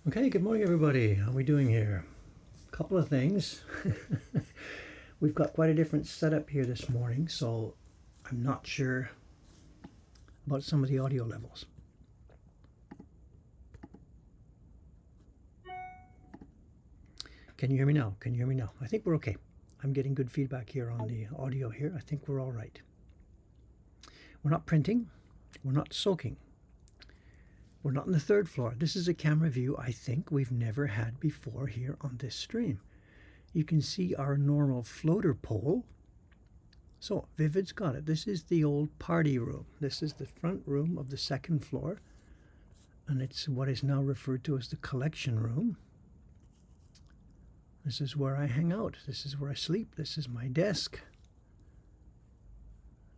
Okay, good morning, everybody. How are we doing here? A couple of things. We've got quite a different setup here this morning, so I'm not sure about some of the audio levels. Can you hear me now? Can you hear me now? I think we're okay. I'm getting good feedback here on the audio here. I think we're all right. We're not printing. We're not soaking. We're not on the third floor. This is a camera view I think we've never had before here on this stream. You can see our normal floater pole. So, Vivid's got it. This is the old party room. This is the front room of the second floor, and it's what is now referred to as the collection room. This is where I hang out. This is where I sleep. This is my desk.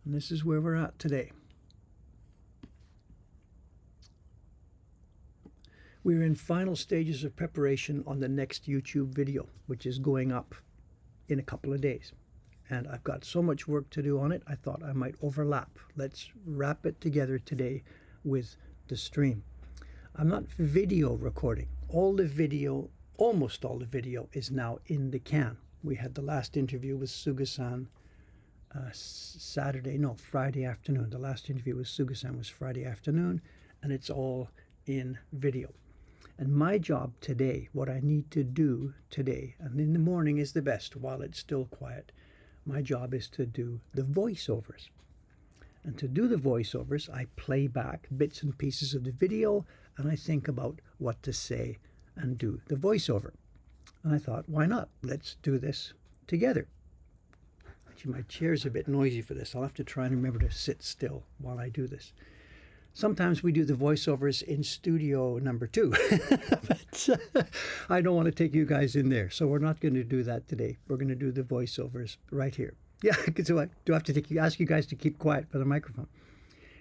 And this is where we're at today. We're in final stages of preparation on the next YouTube video, which is going up in a couple of days. And I've got so much work to do on it, I thought I might overlap. Let's wrap it together today with the stream. I'm not video recording. Almost all the video is now in the can. We had the last interview with Suga-san Friday afternoon. The last interview with Suga-san was Friday afternoon, and it's all in video. And my job today, what I need to do today, and in the morning is the best while it's still quiet, my job is to do the voiceovers. And to do the voiceovers, I play back bits and pieces of the video, and I think about what to say and do the voiceover. And I thought, why not? Let's do this together. Actually, my chair's a bit noisy for this. I'll have to try and remember to sit still while I do this. Sometimes we do the voiceovers in studio number 2, but I don't want to take you guys in there, so we're not going to do that today. We're going to do the voiceovers right here. Yeah, so I do have to ask you guys to keep quiet for the microphone.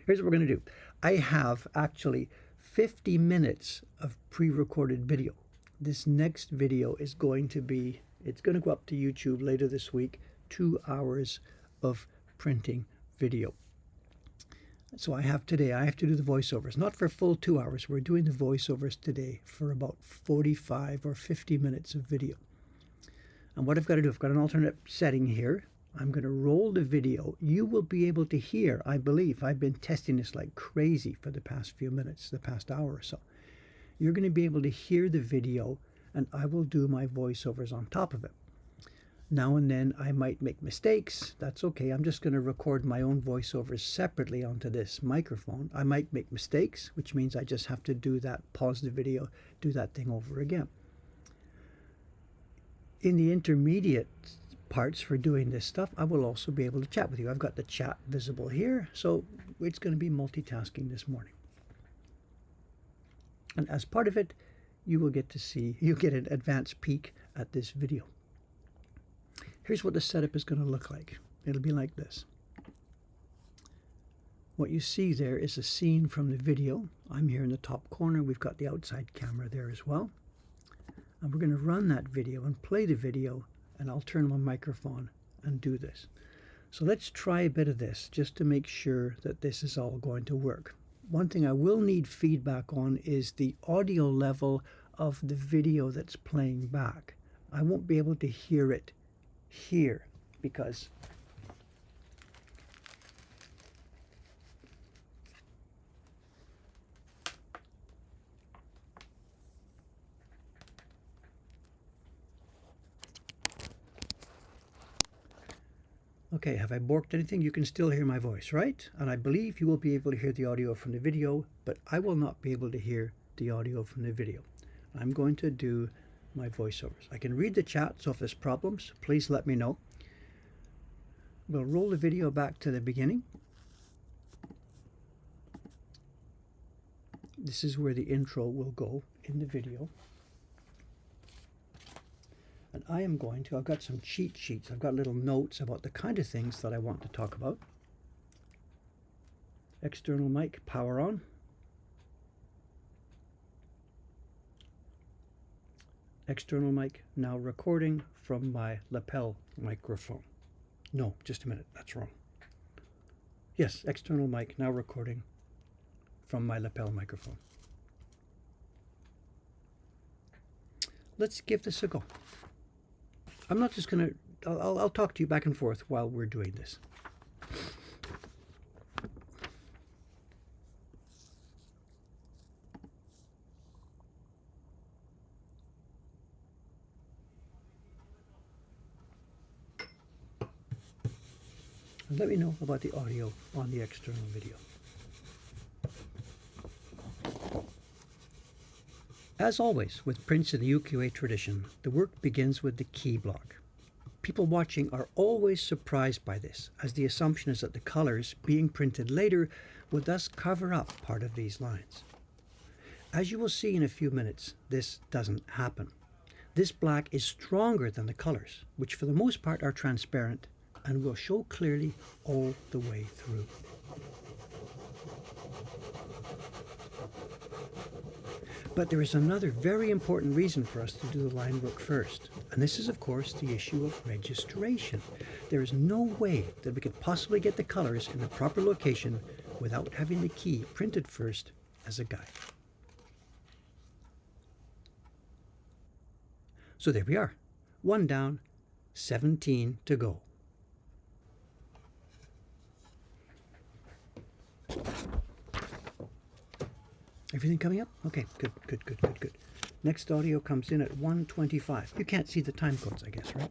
Here's what we're going to do. I have actually 50 minutes of pre-recorded video. This next video is going to go up to YouTube later this week, 2 hours of printing video. So I have to do the voiceovers, not for full 2 hours. We're doing the voiceovers today for about 45 or 50 minutes of video. And what I've got to do, I've got an alternate setting here. I'm going to roll the video. You will be able to hear, I believe, I've been testing this like crazy for the past few minutes, the past hour or so. You're going to be able to hear the video, and I will do my voiceovers on top of it. Now and then I might make mistakes. That's okay. I'm just going to record my own voiceovers separately onto this microphone. I might make mistakes, which means I just have to do that, pause the video, do that thing over again. In the intermediate parts for doing this stuff, I will also be able to chat with you. I've got the chat visible here, so it's going to be multitasking this morning. And as part of it, you'll get an advanced peek at this video. Here's what the setup is going to look like. It'll be like this. What you see there is a scene from the video. I'm here in the top corner. We've got the outside camera there as well. And we're going to run that video and play the video, and I'll turn my microphone and do this. So let's try a bit of this just to make sure that this is all going to work. One thing I will need feedback on is the audio level of the video that's playing back. I won't be able to hear it here because okay, have I borked anything? You can still hear my voice, right? And I believe you will be able to hear the audio from the video, but I will not be able to hear the audio from the video. I'm going to do my voiceovers. I can read the chat, so if there's problems, please let me know. We'll roll the video back to the beginning. This is where the intro will go in the video. And I've got some cheat sheets. I've got little notes about the kind of things that I want to talk about. External mic, power on. External mic now recording from my lapel microphone. No, just a minute, that's wrong. Yes, external mic now recording from my lapel microphone. let's give this a go. I'm not just going to, I'll talk to you back and forth while we're doing this. And let me know about the audio on the external video. As always, with prints in the ukiyo-e tradition, the work begins with the key block. People watching are always surprised by this, as the assumption is that the colors being printed later would thus cover up part of these lines. As you will see in a few minutes, this doesn't happen. This black is stronger than the colors, which for the most part are transparent and will show clearly all the way through. But there is another very important reason for us to do the line work first, and this is of course the issue of registration. There is no way that we could possibly get the colors in the proper location without having the key printed first as a guide. So there we are, 1 down, 17 to go. Everything coming up? Okay, good. Next audio comes in at 1:25. You can't see the time codes, I guess, right?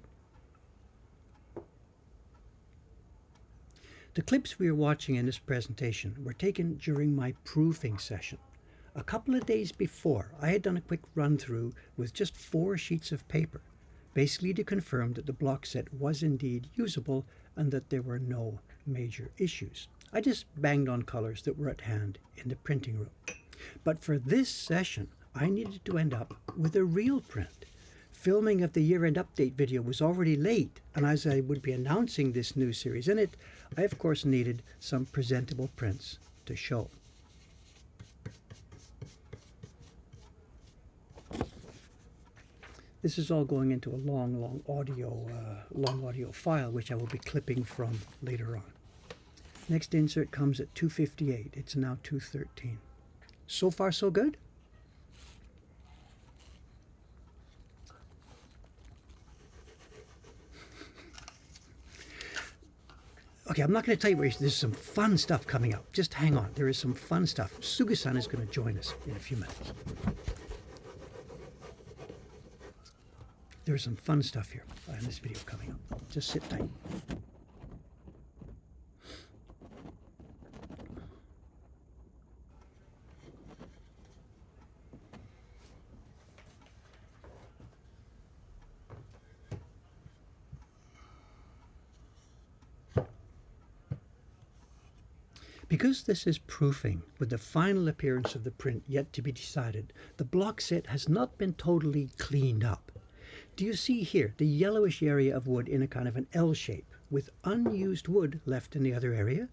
The clips we are watching in this presentation were taken during my proofing session. A couple of days before, I had done a quick run-through with just 4 sheets of paper, basically to confirm that the block set was indeed usable and that there were no major issues. I just banged on colors that were at hand in the printing room. But for this session, I needed to end up with a real print. Filming of the year-end update video was already late, and as I would be announcing this new series in it, I of course needed some presentable prints to show. This is all going into a long audio file, which I will be clipping from later on. Next insert comes at 2:58. It's now 2:13. So far, so good? Okay, I'm not going to tell you where there's some fun stuff coming up. Just hang on. There is some fun stuff. Suga-san is going to join us in a few minutes. There's some fun stuff here in this video coming up. Just sit tight. Because this is proofing, with the final appearance of the print yet to be decided, the block set has not been totally cleaned up. Do you see here the yellowish area of wood in a kind of an L shape, with unused wood left in the other area?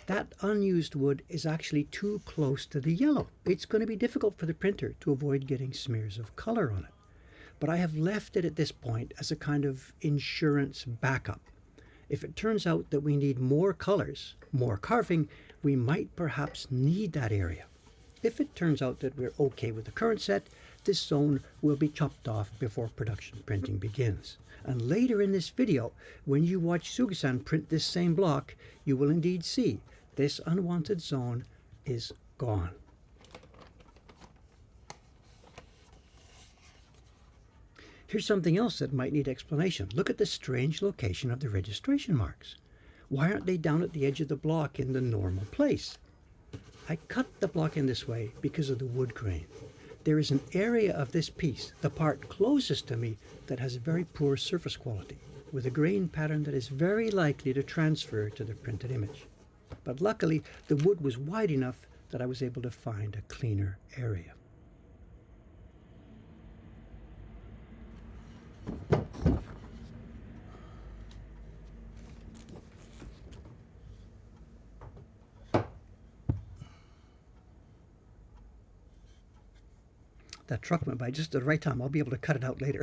That unused wood is actually too close to the yellow. It's going to be difficult for the printer to avoid getting smears of color on it. But I have left it at this point as a kind of insurance backup. If it turns out that we need more colors, more carving, we might perhaps need that area. If it turns out that we're okay with the current set, this zone will be chopped off before production printing begins. And later in this video, when you watch Suga-san print this same block, you will indeed see this unwanted zone is gone. Here's something else that might need explanation. Look at the strange location of the registration marks. Why aren't they down at the edge of the block in the normal place? I cut the block in this way because of the wood grain. There is an area of this piece, the part closest to me, that has a very poor surface quality, with a grain pattern that is very likely to transfer to the printed image. But luckily, the wood was wide enough that I was able to find a cleaner area. That truck went by just at the right time. I'll be able to cut it out later.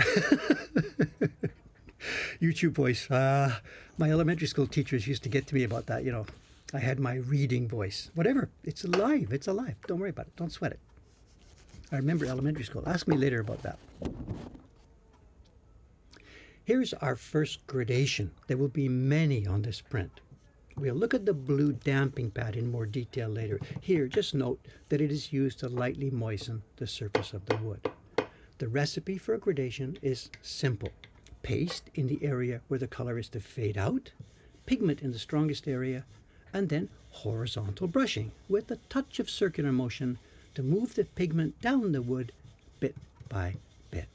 YouTube voice. My elementary school teachers used to get to me about that, you know. I had my reading voice. Whatever. It's alive. It's alive. Don't worry about it. Don't sweat it. I remember elementary school. Ask me later about that. Here's our first gradation. There will be many on this print. We'll look at the blue damping pad in more detail later. Here, just note that it is used to lightly moisten the surface of the wood. The recipe for a gradation is simple. Paste in the area where the color is to fade out, pigment in the strongest area, and then horizontal brushing with a touch of circular motion to move the pigment down the wood bit by bit.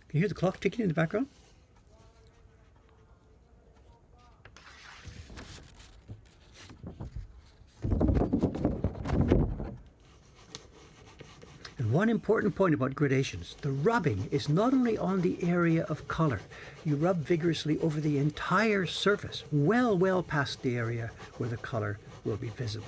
Can you hear the clock ticking in the background? And one important point about gradations, the rubbing is not only on the area of color. You rub vigorously over the entire surface, well past the area where the color will be visible.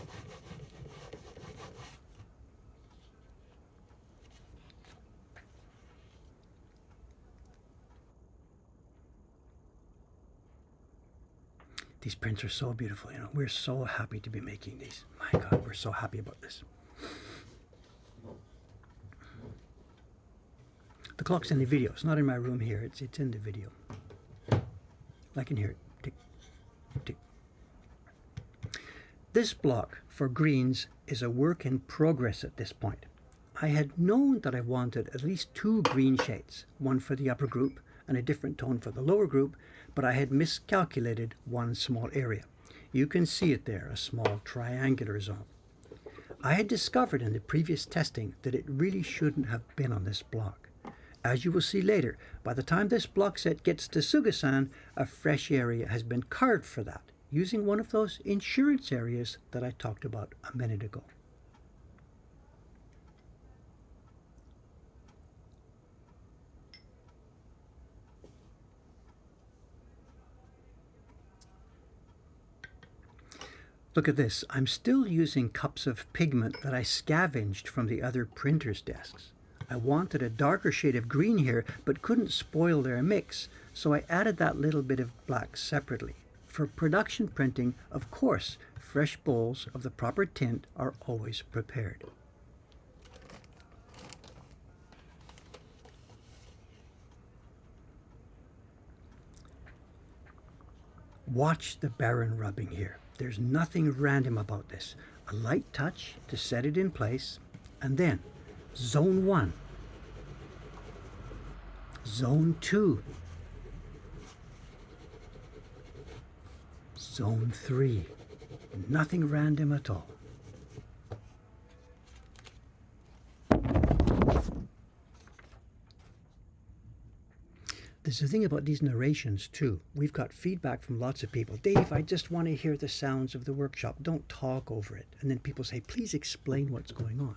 These prints are so beautiful, you know. We're so happy to be making these. My God, we're so happy about this. The clock's in the video. It's not in my room here. It's in the video. I can hear it. Tick, tick. This block for greens is a work in progress at this point. I had known that I wanted at least 2 green shades, one for the upper group and a different tone for the lower group, but I had miscalculated one small area. You can see it there, a small triangular zone. I had discovered in the previous testing that it really shouldn't have been on this block. As you will see later, by the time this block set gets to Sugasan, a fresh area has been carved for that, using one of those insurance areas that I talked about a minute ago. Look at this. I'm still using cups of pigment that I scavenged from the other printers' desks. I wanted a darker shade of green here, but couldn't spoil their mix, so I added that little bit of black separately. For production printing, of course, fresh bowls of the proper tint are always prepared. Watch the barren rubbing here. There's nothing random about this. A light touch to set it in place, and then zone 1, zone 2, zone 3. Nothing random at all. There's a thing about these narrations too. We've got feedback from lots of people. Dave, I just want to hear the sounds of the workshop. Don't talk over it. And then people say, please explain what's going on.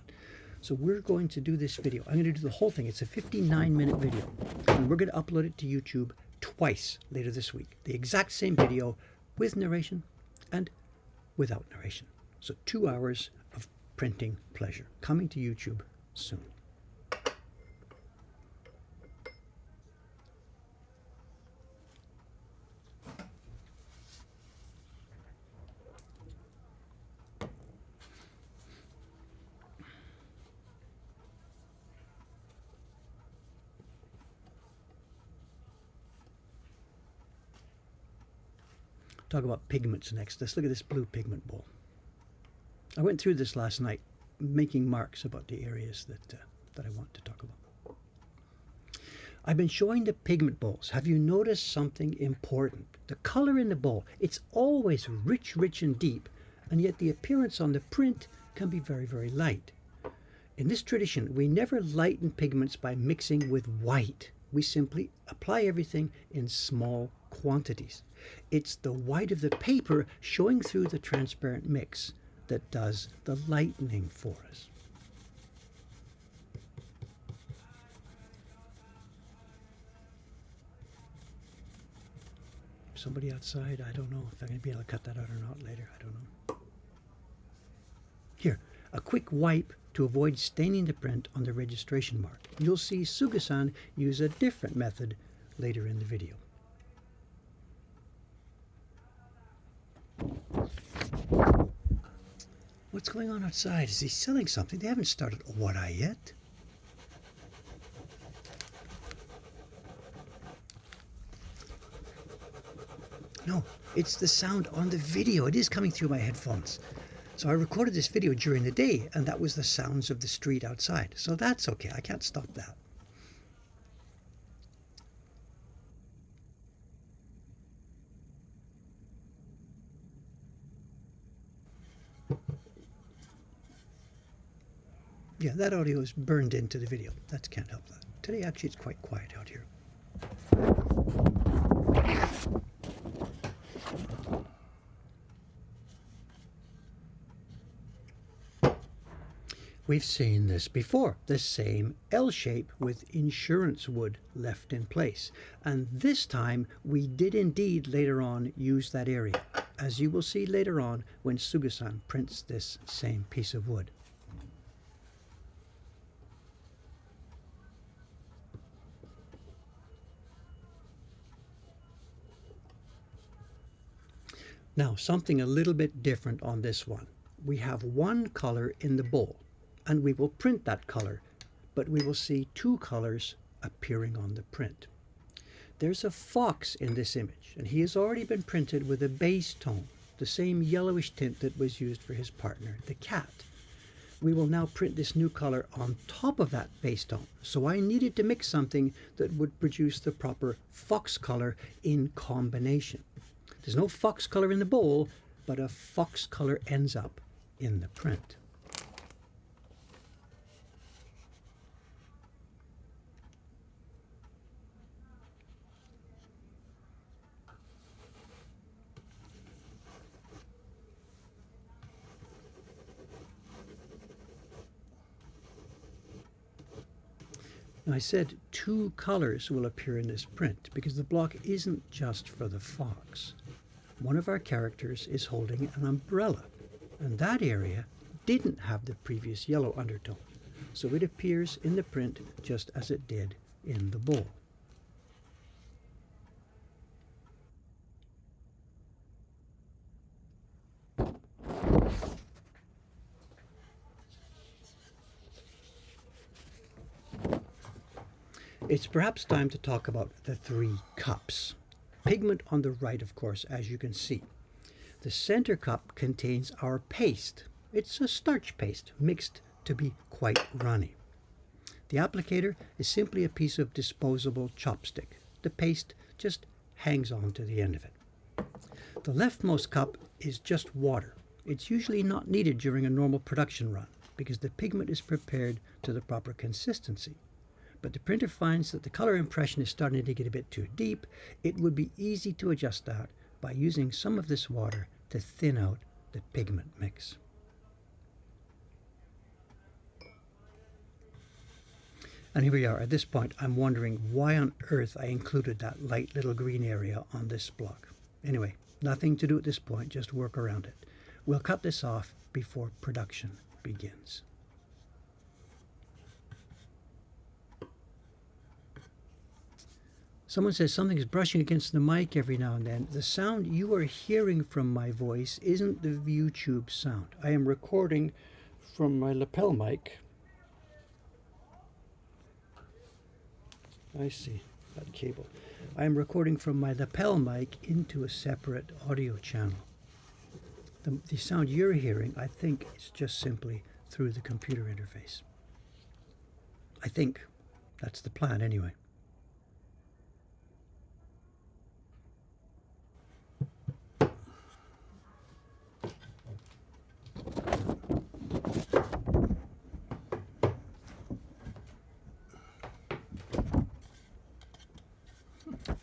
So we're going to do this video. I'm going to do the whole thing. It's a 59-minute video. And we're going to upload it to YouTube twice later this week. The exact same video with narration and without narration. So 2 hours of printing pleasure coming to YouTube soon. Talk about pigments next. Let's look at this blue pigment bowl. I went through this last night, making marks about the areas that I want to talk about. I've been showing the pigment bowls. Have you noticed something important? The color in the bowl, it's always rich and deep, and yet the appearance on the print can be very light. In this tradition, we never lighten pigments by mixing with white. We simply apply everything in small quantities. It's the white of the paper showing through the transparent mix that does the lightening for us. Somebody outside, I don't know if I'm going to be able to cut that out or not later. I don't know. Here, a quick wipe to avoid staining the print on the registration mark. You'll see Sugasan use a different method later in the video. What's going on outside? Is he selling something? They haven't started Owari yet. No, it's the sound on the video. It is coming through my headphones. So I recorded this video during the day, and that was the sounds of the street outside. So that's okay. I can't stop that. Yeah, that audio is burned into the video. That can't help that. Today, actually, it's quite quiet out here. We've seen this before, the same L shape with insurance wood left in place. And this time we did indeed later on use that area, as you will see later on when Suga-san prints this same piece of wood. Now, something a little bit different on this one. We have one color in the bowl, and we will print that color, but we will see two colors appearing on the print. There's a fox in this image, and he has already been printed with a base tone, the same yellowish tint that was used for his partner, the cat. We will now print this new color on top of that base tone, so I needed to mix something that would produce the proper fox color in combination. There's no fox color in the bowl, but a fox color ends up in the print. Now I said two colors will appear in this print because the block isn't just for the fox. One of our characters is holding an umbrella, and that area didn't have the previous yellow undertone, so it appears in the print just as it did in the bowl. It's perhaps time to talk about the three cups. Pigment on the right, of course, as you can see. The center cup contains our paste. It's a starch paste mixed to be quite runny. The applicator is simply a piece of disposable chopstick. The paste just hangs on to the end of it. The leftmost cup is just water. It's usually not needed during a normal production run because the pigment is prepared to the proper consistency. But the printer finds that the color impression is starting to get a bit too deep. It would be easy to adjust that by using some of this water to thin out the pigment mix. And here we are. At this point, I'm wondering why on earth I included that light little green area on this block. Anyway, nothing to do at this point, just work around it. We'll cut this off before production begins. Someone says something is brushing against the mic every now and then. The sound you are hearing from my voice isn't the YouTube sound. I am recording from my lapel mic. I see that cable. I am recording from my lapel mic into a separate audio channel. The sound you're hearing, I think, is just simply through the computer interface. I think that's the plan anyway.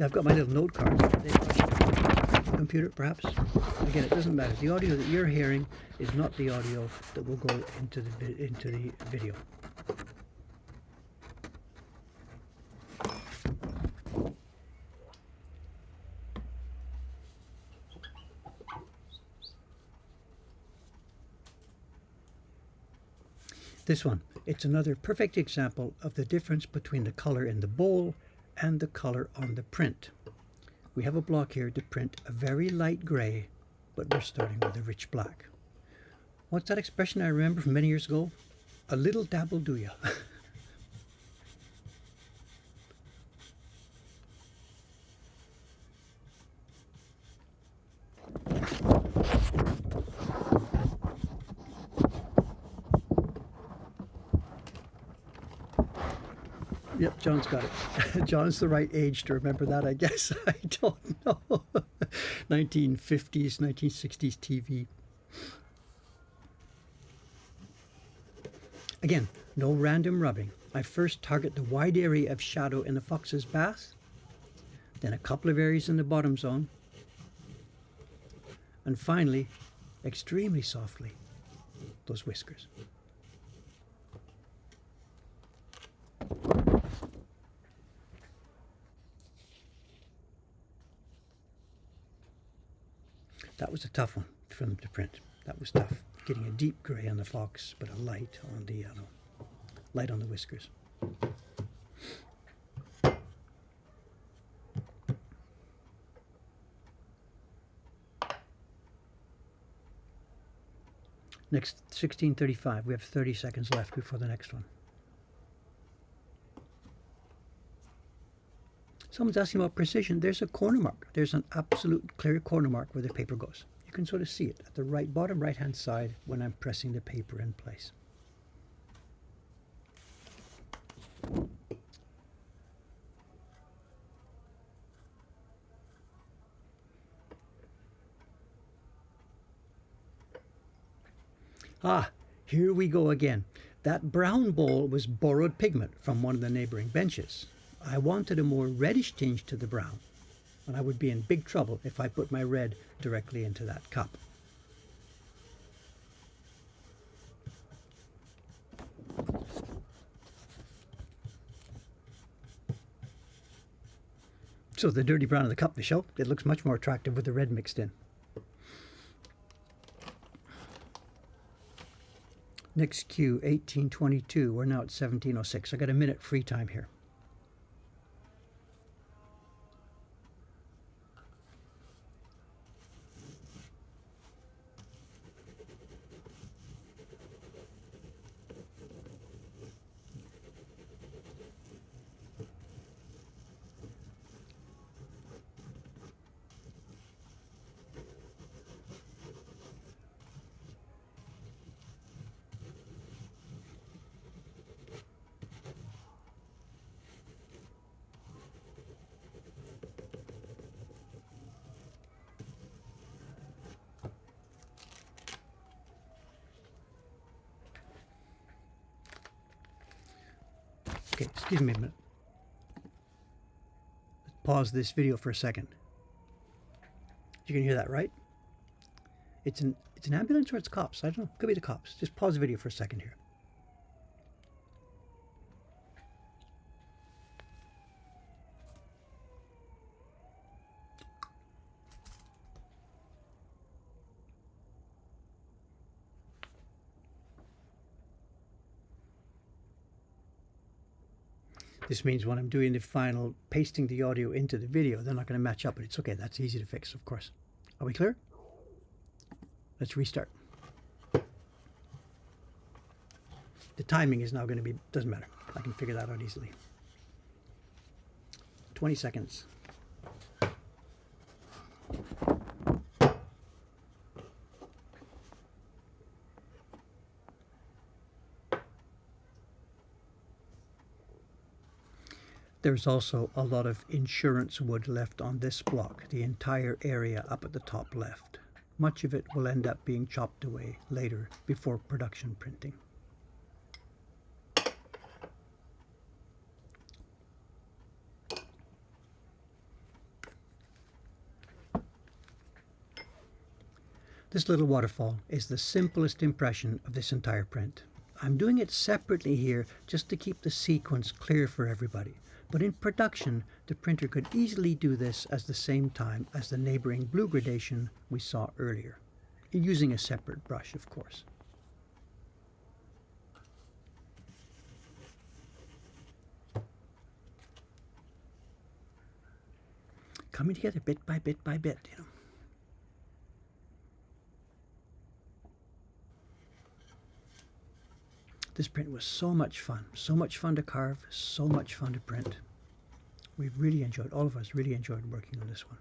I've got my little note cards. Computer, perhaps. Again, it doesn't matter. The audio that you're hearing is not the audio that will go into the video. This one, it's another perfect example of the difference between the color in the bowl and the color on the print. We have a block here to print a very light gray, but we're starting with a rich black. What's that expression I remember from many years ago? A little dabble do ya. Yep, John's got it. John's the right age to remember that, I guess. I don't know. 1950s, 1960s TV. Again, no random rubbing. I first target the wide area of shadow in the fox's bath, then a couple of areas in the bottom zone, and finally, extremely softly, those whiskers. That was a tough one for them to print. That was tough. Getting a deep grey on the fox, but a light on the light on the whiskers. Next, 1635. We have 30 seconds left before the next one. Someone's asking about precision. There's a corner mark. There's an absolute clear corner mark where the paper goes. You can sort of see it at the bottom right hand side when I'm pressing the paper in place. Ah, here we go again. That brown bowl was borrowed pigment from one of the neighboring benches. I wanted a more reddish tinge to the brown, and I would be in big trouble if I put my red directly into that cup. So the dirty brown of the cup, Michelle, it looks much more attractive with the red mixed in. Next cue, 1822. We're now at 1706. I got a minute free time here. Okay, excuse me a minute. Let's pause this video for a second. You can hear that, right? It's an ambulance or it's cops. I don't know. Could be the cops. Just pause the video for a second here. This means when I'm doing the final pasting the audio into the video, they're not going to match up, but it's okay. That's easy to fix, of course. Are we clear? Let's restart. The timing is now going to be, doesn't matter. I can figure that out easily. 20 seconds. There's also a lot of insurance wood left on this block, the entire area up at the top left. Much of it will end up being chopped away later before production printing. This little waterfall is the simplest impression of this entire print. I'm doing it separately here just to keep the sequence clear for everybody. But in production, the printer could easily do this at the same time as the neighboring blue gradation we saw earlier, using a separate brush, of course. Coming together bit by bit by bit, you know. This print was so much fun to carve, so much fun to print. We've really enjoyed, all of us really enjoyed working on this one.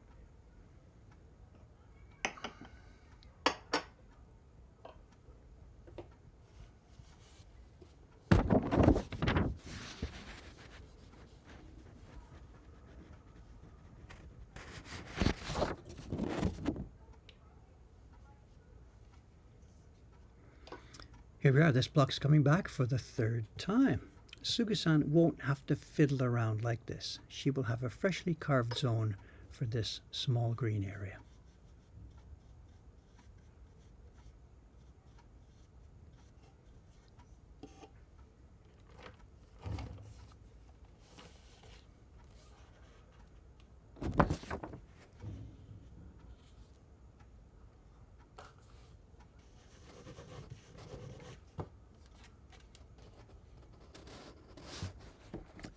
Here we are, this block's coming back for the third time. Suga-san won't have to fiddle around like this. She will have a freshly carved zone for this small green area.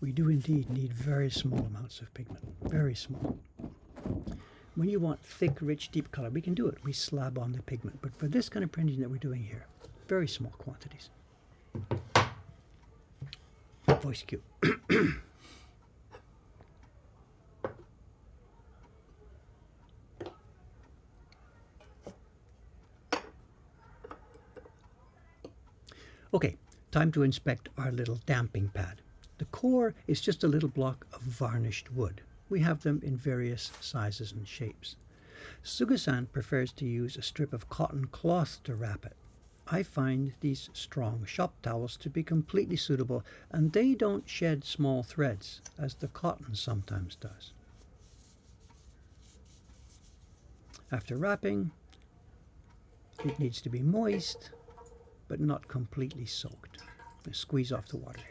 We do indeed need very small amounts of pigment, very small. When you want thick, rich, deep color, we can do it. We slab on the pigment. But for this kind of printing that we're doing here, very small quantities. Voice cue. Okay, time to inspect our little damping pad. The core is just a little block of varnished wood. We have them in various sizes and shapes. Suga-san prefers to use a strip of cotton cloth to wrap it. I find these strong shop towels to be completely suitable, and they don't shed small threads, as the cotton sometimes does. After wrapping, it needs to be moist, but not completely soaked. Squeeze off the water here.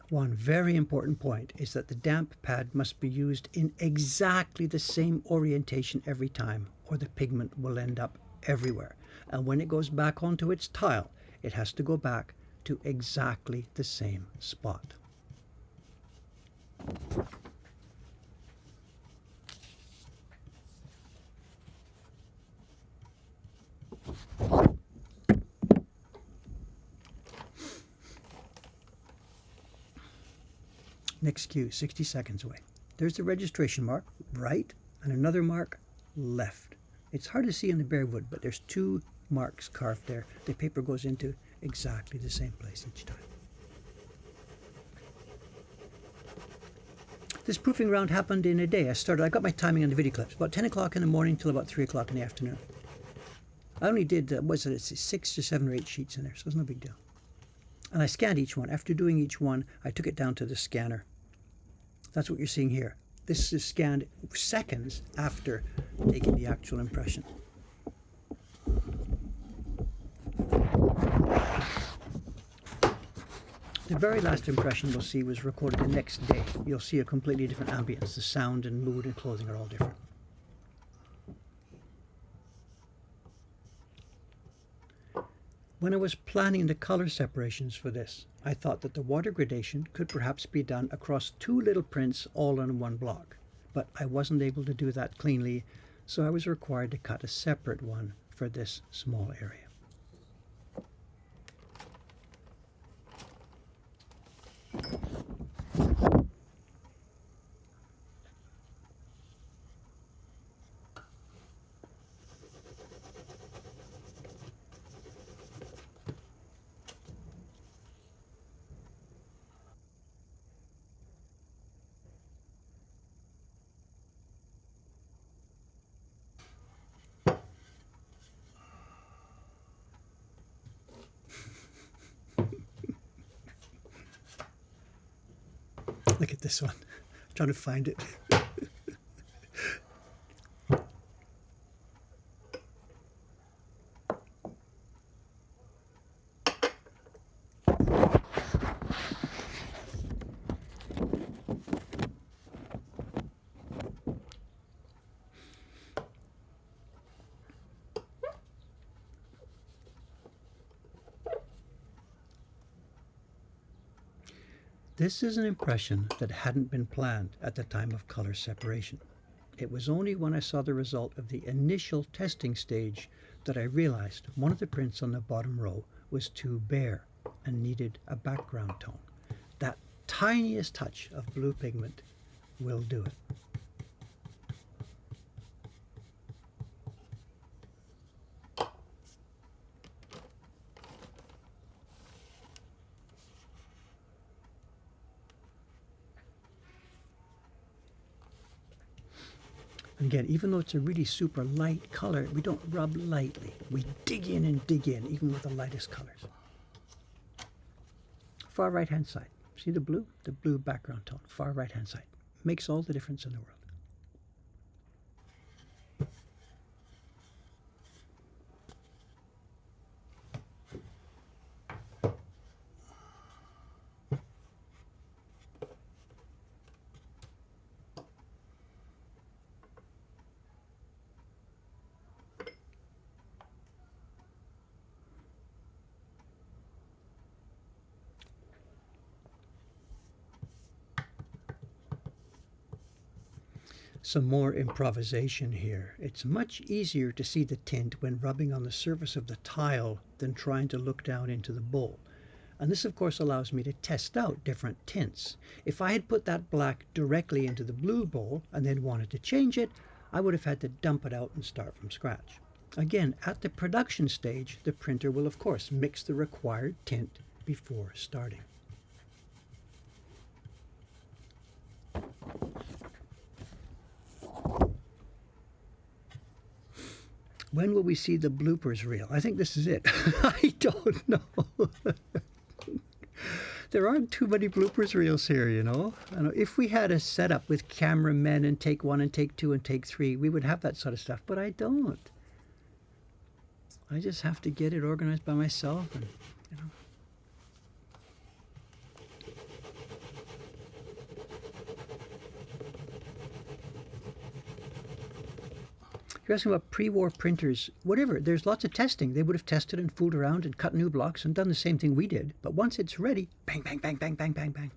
One very important point is that the damp pad must be used in exactly the same orientation every time, or the pigment will end up everywhere. And when it goes back onto its tile, it has to go back to exactly the same spot. Next cue, 60 seconds away. There's the registration mark, right, and another mark, left. It's hard to see in the bare wood, but there's two marks carved there. The paper goes into exactly the same place each time. This proofing round happened in a day. I got my timing on the video clips, about 10 o'clock in the morning till about 3 o'clock in the afternoon. I only did, 6 or 7 or 8 sheets in there, so it was no big deal. And I scanned each one. After doing each one, I took it down to the scanner. That's what you're seeing here. This is scanned seconds after taking the actual impression. The very last impression you'll see was recorded the next day. You'll see a completely different ambience. The sound and mood and clothing are all different. When I was planning the color separations for this, I thought that the water gradation could perhaps be done across 2 little prints all on one block, but I wasn't able to do that cleanly, so I was required to cut a separate one for this small area. Look at this one. I'm trying to find it. This is an impression that hadn't been planned at the time of color separation. It was only when I saw the result of the initial testing stage that I realized one of the prints on the bottom row was too bare and needed a background tone. That tiniest touch of blue pigment will do it. And again, even though it's a really super light color, we don't rub lightly. We dig in and dig in, even with the lightest colors. Far right-hand side. See the blue? The blue background tone. Far right-hand side. Makes all the difference in the world. Some more improvisation here. It's much easier to see the tint when rubbing on the surface of the tile than trying to look down into the bowl. And this of course allows me to test out different tints. If I had put that black directly into the blue bowl and then wanted to change it, I would have had to dump it out and start from scratch. Again, at the production stage, the printer will of course mix the required tint before starting. When will we see the bloopers reel? I think this is it. I don't know. There aren't too many bloopers reels here, you know. If we had a setup with cameramen and take 1 and take 2 and take 3, we would have that sort of stuff, but I don't. I just have to get it organized by myself and, you know. You're asking about pre-war printers, whatever. There's lots of testing. They would have tested and fooled around and cut new blocks and done the same thing we did. But once it's ready, bang, bang, bang, bang, bang, bang, bang.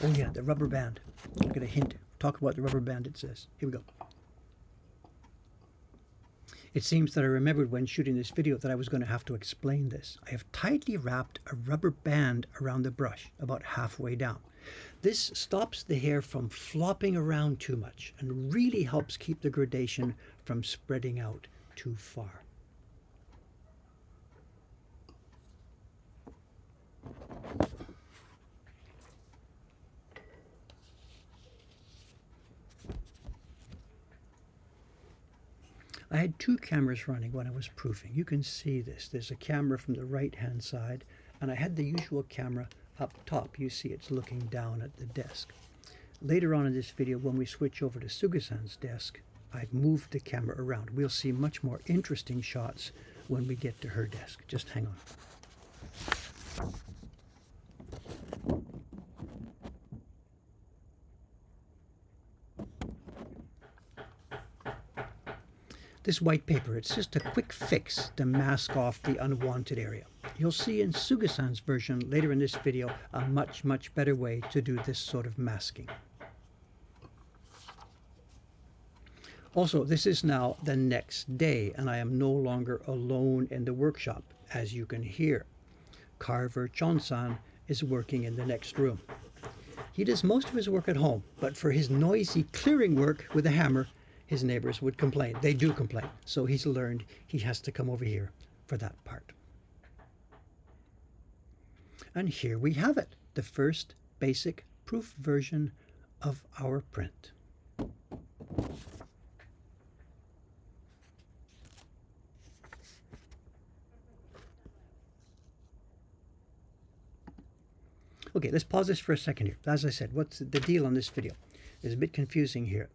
Oh yeah, the rubber band. I'll get a hint. Talk about the rubber band, it says. Here we go. It seems that I remembered when shooting this video that I was going to have to explain this. I have tightly wrapped a rubber band around the brush about halfway down. This stops the hair from flopping around too much and really helps keep the gradation from spreading out too far. I had 2 cameras running when I was proofing. You can see this. There's a camera from the right-hand side, and I had the usual camera up top. You see it's looking down at the desk. Later on in this video, when we switch over to Suga-san's desk, I've moved the camera around. We'll see much more interesting shots when we get to her desk. Just hang on. This white paper, it's just a quick fix to mask off the unwanted area. You'll see in Suga-san's version later in this video a much, much better way to do this sort of masking. Also, this is now the next day and I am no longer alone in the workshop, as you can hear. Carver Chon-san is working in the next room. He does most of his work at home, but for his noisy clearing work with a hammer, his neighbors would complain. They do complain. So he's learned he has to come over here for that part. And here we have it, the first basic proof version of our print. Okay, let's pause this for a second here. As I said, what's the deal on this video? It's a bit confusing here.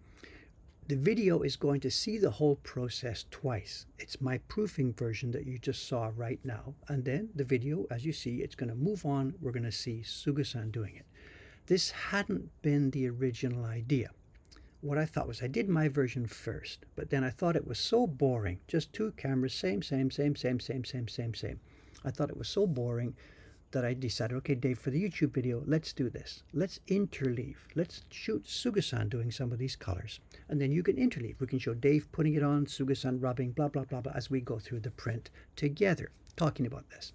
The video is going to see the whole process twice. It's my proofing version that you just saw right now. And then the video, as you see, it's going to move on. We're going to see Suga-san doing it. This hadn't been the original idea. What I thought was I did my version first, but then I thought it was so boring. Just two cameras, same. I thought it was so boring that I decided, okay, Dave, for the YouTube video, let's do this. Let's interleave. Let's shoot Suga-san doing some of these colors. And then you can interleave. We can show Dave putting it on, Suga-san rubbing, blah, blah, blah, blah, as we go through the print together, talking about this.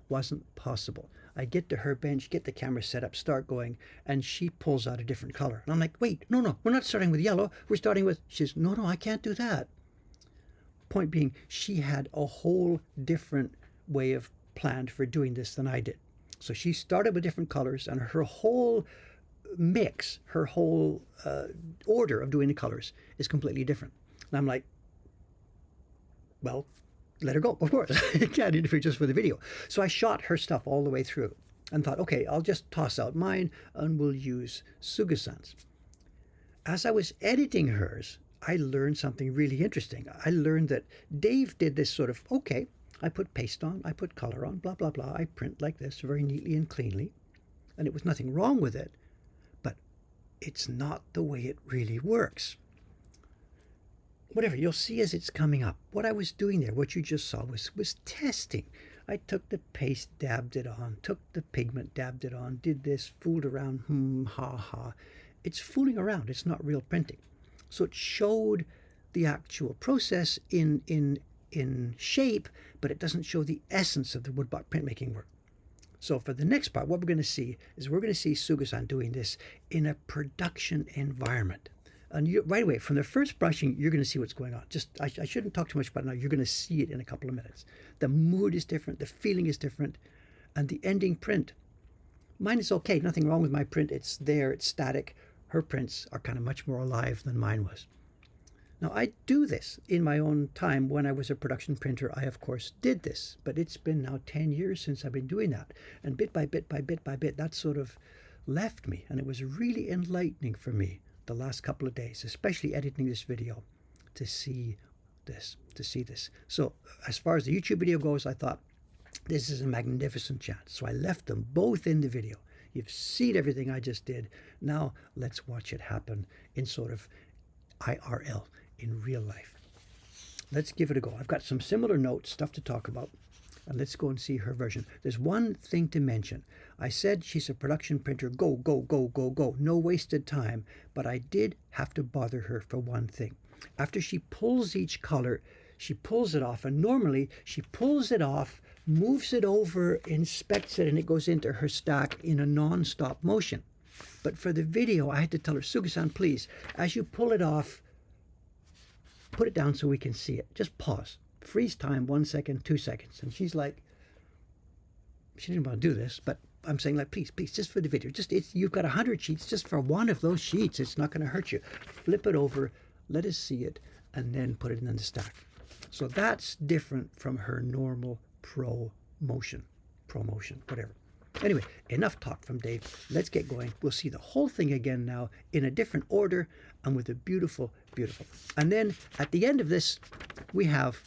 Wasn't possible. I get to her bench, get the camera set up, start going, and she pulls out a different color. And I'm like, wait, no, we're not starting with yellow. We're starting with, she says, no, I can't do that. Point being, she had a whole different way of planned for doing this than I did. So she started with different colors, and her whole mix, her whole order of doing the colors is completely different. And I'm like, well, let her go, of course. I can't interfere just for the video. So I shot her stuff all the way through and thought, okay, I'll just toss out mine and we'll use Suga-san's. As I was editing hers, I learned something really interesting. I learned that Dave did this sort of, okay, I put paste on, I put color on, blah, blah, blah. I print like this very neatly and cleanly. And it was nothing wrong with it, but it's not the way it really works. Whatever, you'll see as it's coming up. What I was doing there, what you just saw, was testing. I took the paste, dabbed it on, took the pigment, dabbed it on, did this, fooled around, ha. It's fooling around, it's not real printing. So it showed the actual process in shape, but it doesn't show the essence of the woodblock printmaking work. So for the next part, what we're going to see is we're going to see Suga-san doing this in a production environment. And right away, from the first brushing, you're going to see what's going on. I shouldn't talk too much about it now. You're going to see it in a couple of minutes. The mood is different. The feeling is different. And the ending print. Mine is okay. Nothing wrong with my print. It's there. It's static. Her prints are kind of much more alive than mine was. Now, I do this in my own time. When I was a production printer, I, of course, did this. But it's been now 10 years since I've been doing that. And bit by bit, that sort of left me. And it was really enlightening for me the last couple of days, especially editing this video, to see this. So as far as the YouTube video goes, I thought this is a magnificent chance. So I left them both in the video. You've seen everything I just did. Now let's watch it happen in sort of IRL, in real life. Let's give it a go. I've got some similar notes, stuff to talk about. And let's go and see her version. There's one thing to mention. I said she's a production printer. Go. No wasted time. But I did have to bother her for one thing. After she pulls each color, she pulls it off. And normally she pulls it off, moves it over, inspects it, and it goes into her stack in a non-stop motion. But for the video, I had to tell her, Suga-san, please, as you pull it off, put it down so we can see it. Just pause. Freeze time, 1 second, 2 seconds. And she's like, she didn't want to do this, but I'm saying, like, please, just for the video. You've got 100 sheets, just for one of those sheets. It's not going to hurt you. Flip it over, let us see it, and then put it in the stack. So that's different from her normal promotion, whatever. Anyway, enough talk from Dave. Let's get going. We'll see the whole thing again now in a different order and with a beautiful. And then at the end of this, we have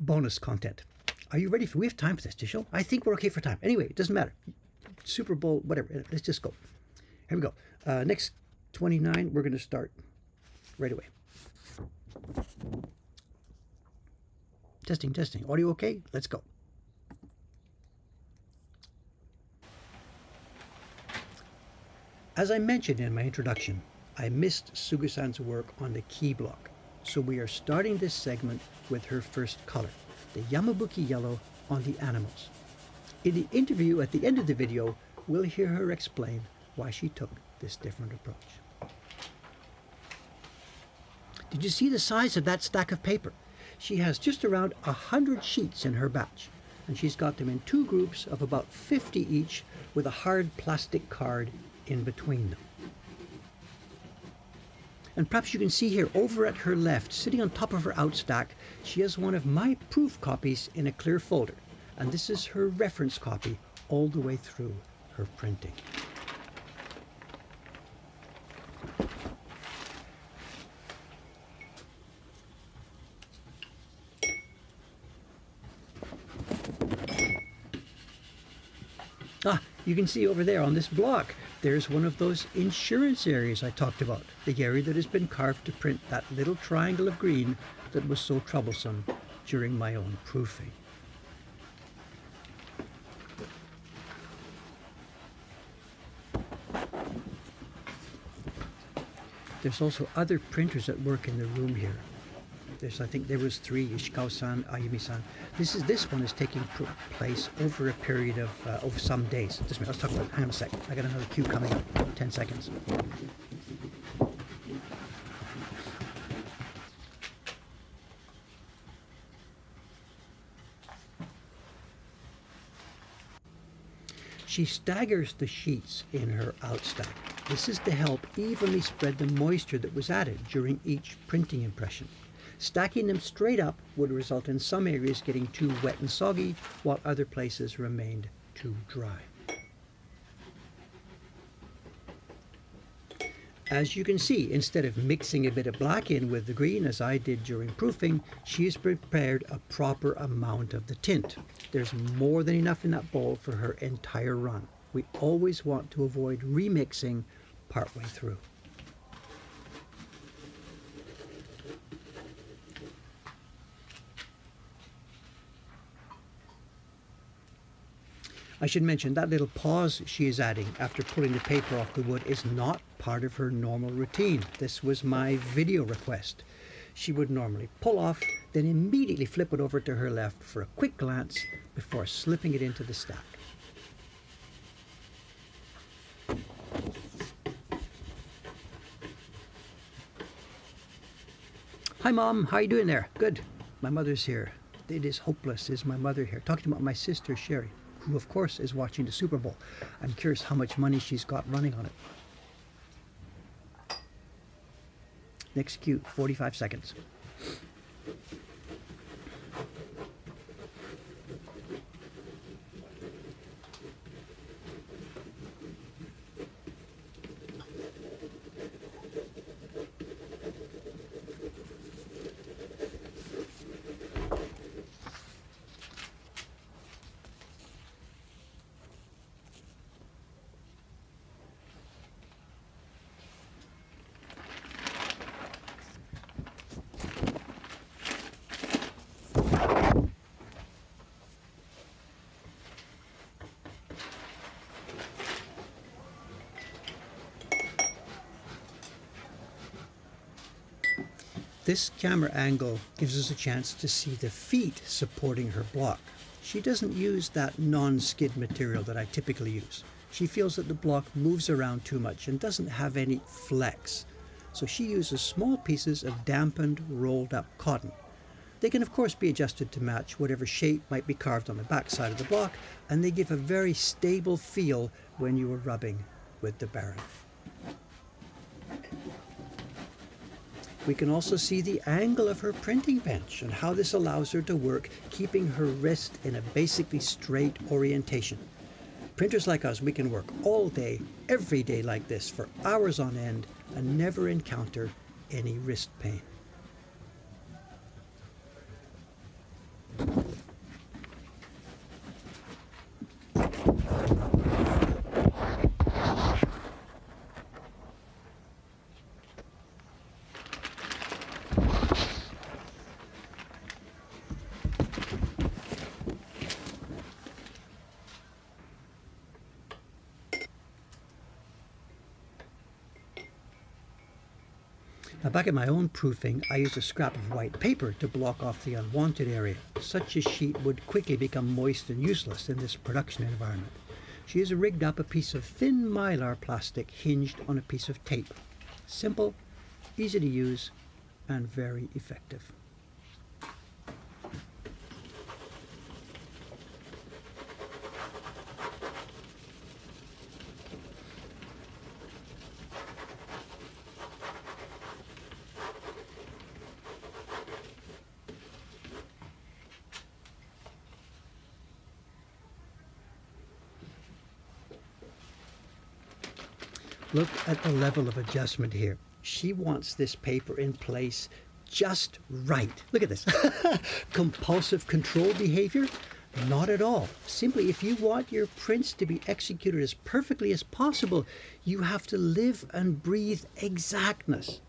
bonus content. Are you ready we have time for this to show? I think we're okay for time. Anyway, it doesn't matter. Super Bowl, whatever. Let's just go. Here we go. Next 29, we're going to start right away. Testing. Audio okay? Let's go. As I mentioned in my introduction, I missed Suga-san's work on the key block. So we are starting this segment with her first color, the Yamabuki yellow on the animals. In the interview at the end of the video, we'll hear her explain why she took this different approach. Did you see the size of that stack of paper? She has just around 100 sheets in her batch, and she's got them in two groups of about 50 each with a hard plastic card in between them. And perhaps you can see here over at her left, sitting on top of her outstack, she has one of my proof copies in a clear folder. And this is her reference copy all the way through her printing. You can see over there on this block, there's one of those insurance areas I talked about, the area that has been carved to print that little triangle of green that was so troublesome during my own proofing. There's also other printers at work in the room here. I think there was 3, Ishikawa-san, Ayumi-san. This one is taking place over a period of some days. Just a minute, let's talk about it. Hang on a sec. I got another cue coming up. 10 seconds. She staggers the sheets in her outstack. This is to help evenly spread the moisture that was added during each printing impression. Stacking them straight up would result in some areas getting too wet and soggy, while other places remained too dry. As you can see, instead of mixing a bit of black in with the green as I did during proofing, she has prepared a proper amount of the tint. There's more than enough in that bowl for her entire run. We always want to avoid remixing partway through. I should mention that little pause she is adding after pulling the paper off the wood is not part of her normal routine. This was my video request. She would normally pull off, then immediately flip it over to her left for a quick glance before slipping it into the stack. Hi Mom, how you doing there? Good. My mother's here. It is hopeless, is my mother here. Talking about my sister Sherry, who of course is watching the Super Bowl. I'm curious how much money she's got running on it. Next cue, 45 seconds. This camera angle gives us a chance to see the feet supporting her block. She doesn't use that non-skid material that I typically use. She feels that the block moves around too much and doesn't have any flex. So she uses small pieces of dampened, rolled up cotton. They can of course be adjusted to match whatever shape might be carved on the back side of the block, and they give a very stable feel when you are rubbing with the barren. We can also see the angle of her printing bench and how this allows her to work, keeping her wrist in a basically straight orientation. Printers like us, we can work all day, every day like this for hours on end and never encounter any wrist pain. Now back at my own proofing, I used a scrap of white paper to block off the unwanted area. Such a sheet would quickly become moist and useless in this production environment. She has rigged up a piece of thin mylar plastic hinged on a piece of tape. Simple, easy to use, and very effective. Look at the level of adjustment here. She wants this paper in place just right. Look at this. Compulsive control behavior. Not at all. Simply, if you want your prints to be executed as perfectly as possible, you have to live and breathe exactness.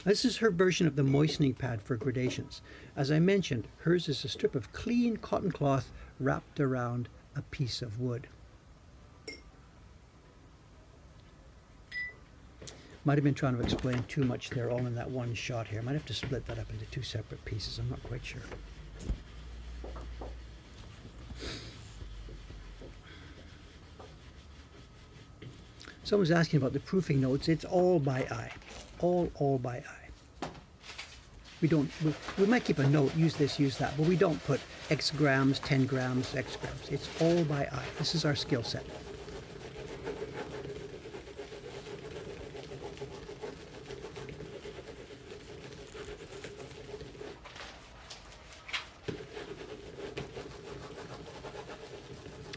This is her version of the moistening pad for gradations. As I mentioned, hers is a strip of clean cotton cloth wrapped around a piece of wood. Might have been trying to explain too much there all in that one shot here. Might have to split that up into two separate pieces. I'm not quite sure. Someone's asking about the proofing notes. It's all by eye. All by eye. We might keep a note, use this, use that, but we don't put X grams, 10 grams, X grams. It's all by eye. This is our skill set.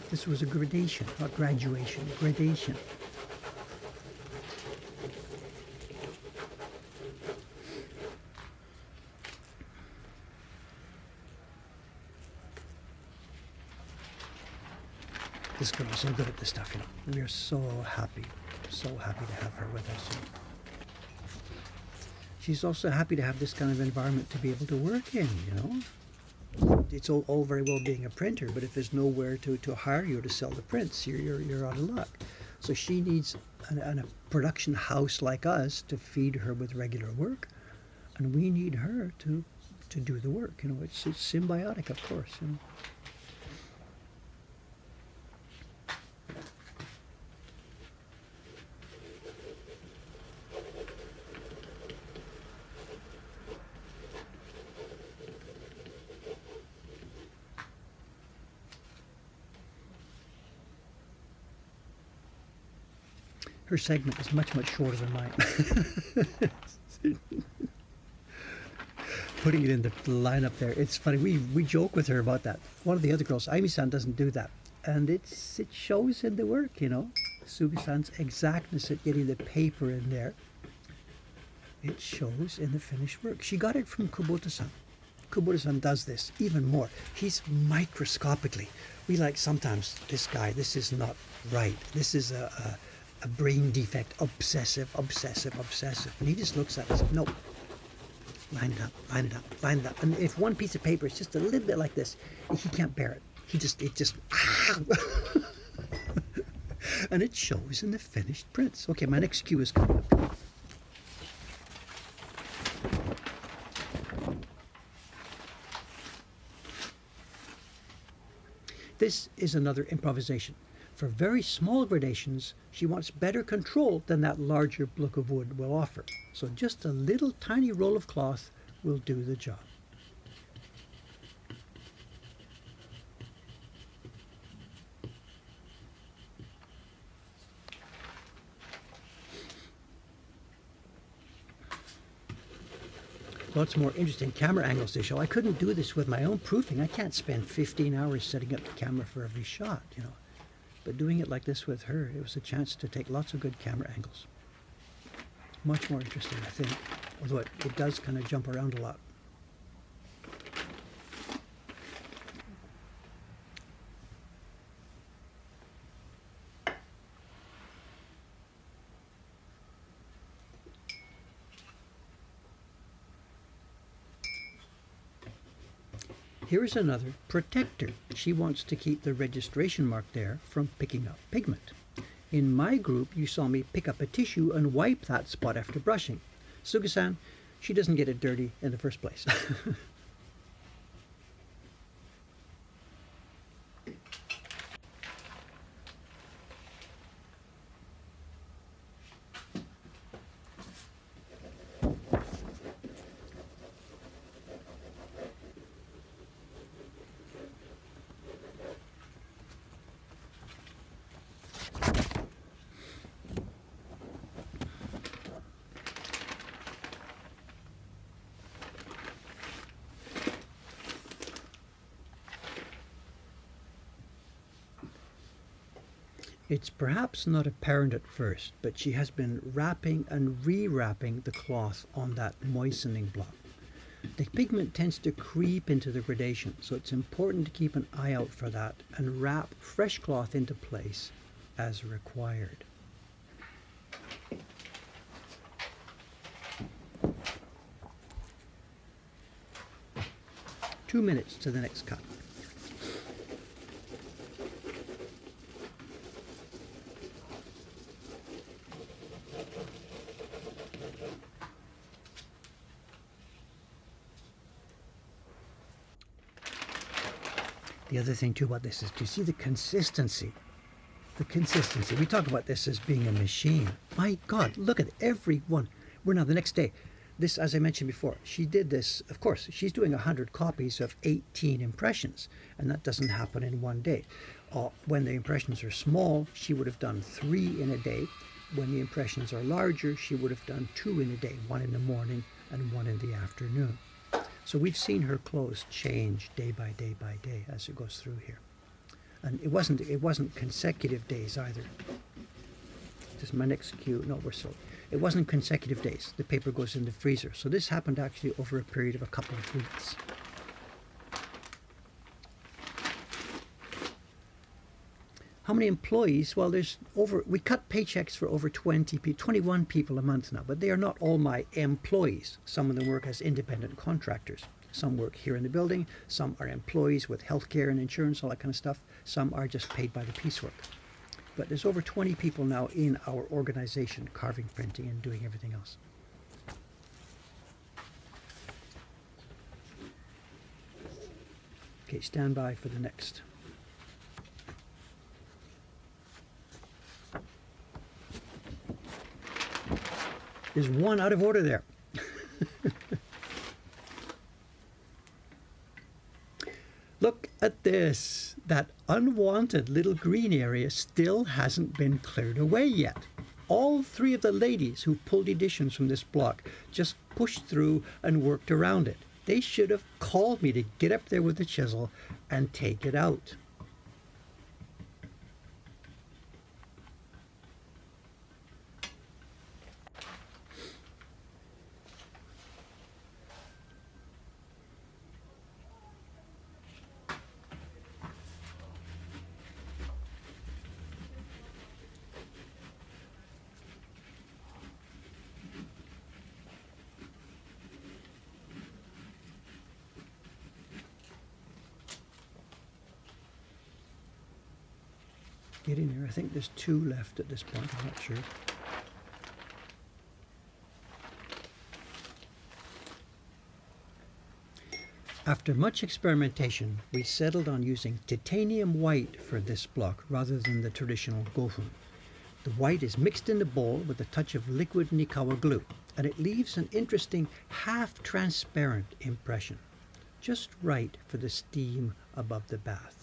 This was a gradation, not graduation, gradation. This girl is so good at this stuff, you know. We are so happy to have her with us. She's also happy to have this kind of environment to be able to work in, you know. It's all very well being a printer, but if there's nowhere to hire you to sell the prints, you're out of luck. So she needs a production house like us to feed her with regular work, and we need her to do the work. You know, it's symbiotic, of course. You know. Her segment is much shorter than mine. Putting it in the lineup there, it's funny. We joke with her about that. One of the other girls, Aimi-san, doesn't do that, and it shows in the work. You know, Suga-san's exactness at getting the paper in there. It shows in the finished work. She got it from Kubota-san. Kubota-san does this even more. He's microscopically. We like sometimes this guy. This is not right. This is a brain defect, obsessive. And he just looks at us, nope, line it up. And if one piece of paper is just a little bit like this, he can't bear it. It just, and it shows in the finished prints. Okay, my next cue is coming up. This is another improvisation. For very small gradations, she wants better control than that larger block of wood will offer. So just a little tiny roll of cloth will do the job. Lots more interesting camera angles to show. I couldn't do this with my own proofing. I can't spend 15 hours setting up the camera for every shot, you know. But doing it like this with her, it was a chance to take lots of good camera angles. Much more interesting, I think, although it does kind of jump around a lot. Here is another protector. She wants to keep the registration mark there from picking up pigment. In my group, you saw me pick up a tissue and wipe that spot after brushing. Suga-san, she doesn't get it dirty in the first place. It's perhaps not apparent at first, but she has been wrapping and re-wrapping the cloth on that moistening block. The pigment tends to creep into the gradation, so it's important to keep an eye out for that and wrap fresh cloth into place as required. Two minutes to the next cut. The other thing too about this is, do you see the consistency? The consistency. We talk about this as being a machine. My God, look at every one. We're now the next day. This, as I mentioned before, she did this, of course, she's doing 100 copies of 18 impressions, and that doesn't happen in one day. When the impressions are small, she would have done 3 in a day. When the impressions are larger, she would have done 2 in a day, 1 in the morning and 1 in the afternoon. So we've seen her clothes change day by day by day as it goes through here. And it wasn't consecutive days either. This is my next cue. No, we're still. It wasn't consecutive days. The paper goes in the freezer. So this happened actually over a period of a couple of weeks. How many employees? Well, we cut paychecks for over 21 people a month now, but they are not all my employees. Some of them work as independent contractors. Some work here in the building. Some are employees with healthcare and insurance, all that kind of stuff. Some are just paid by the piecework. But there's over 20 people now in our organization carving, printing, and doing everything else. Okay, stand by for the next. There's one out of order there. Look at this. That unwanted little green area still hasn't been cleared away yet. All 3 of the ladies who pulled editions from this block just pushed through and worked around it. They should have called me to get up there with the chisel and take it out. Get in here. I think there's 2 left at this point. I'm not sure. After much experimentation, we settled on using titanium white for this block rather than the traditional gofen. The white is mixed in the bowl with a touch of liquid Nikawa glue, and it leaves an interesting half-transparent impression, just right for the steam above the bath.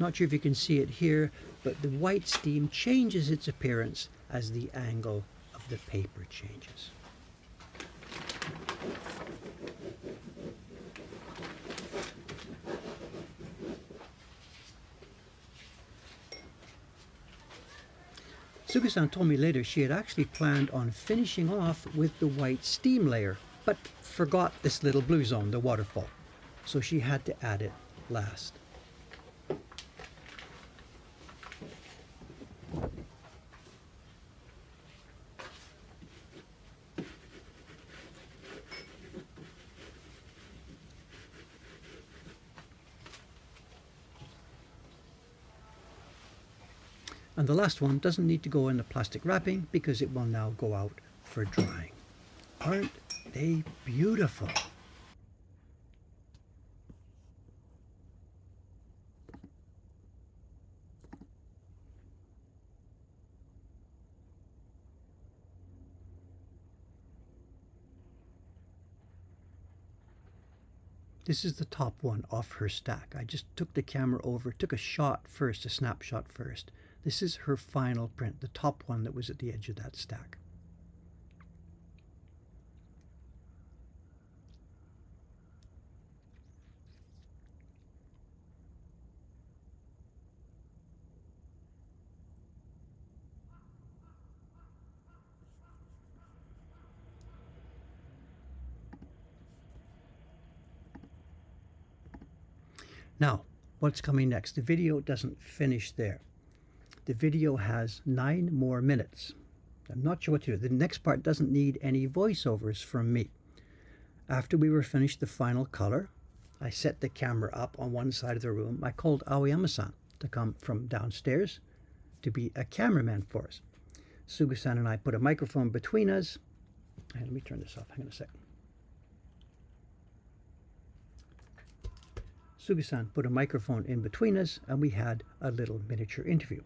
Not sure if you can see it here, but the white steam changes its appearance as the angle of the paper changes. Suga-san told me later she had actually planned on finishing off with the white steam layer, but forgot this little blue zone, the waterfall. So she had to add it last. And the last one doesn't need to go in the plastic wrapping because it will now go out for drying. Aren't they beautiful? This is the top one off her stack. I just took the camera over, took a shot first, a snapshot first. This is her final print, the top one that was at the edge of that stack. Now, what's coming next? The video doesn't finish there. The video has 9 more minutes. I'm not sure what to do. The next part doesn't need any voiceovers from me. After we were finished the final color, I set the camera up on one side of the room. I called Aoyama-san to come from downstairs to be a cameraman for us. Sugu-san and I put a microphone between us. And let me turn this off. Hang on a second. Sugu-san put a microphone in between us, and we had a little miniature interview.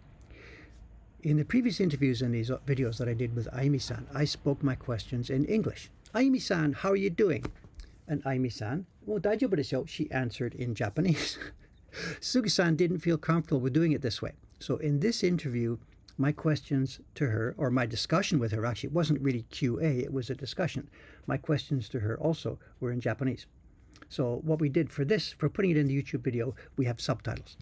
In the previous interviews in these videos that I did with Ayumi-san, I spoke my questions in English. Ayumi-san, how are you doing? And Ayumi-san, well, daijoubu desu. She answered in Japanese. Sugu-san didn't feel comfortable with doing it this way. So in this interview, my questions to her, or my discussion with her, actually, it wasn't really QA, it was a discussion. My questions to her also were in Japanese. So what we did for this, for putting it in the YouTube video, we have subtitles.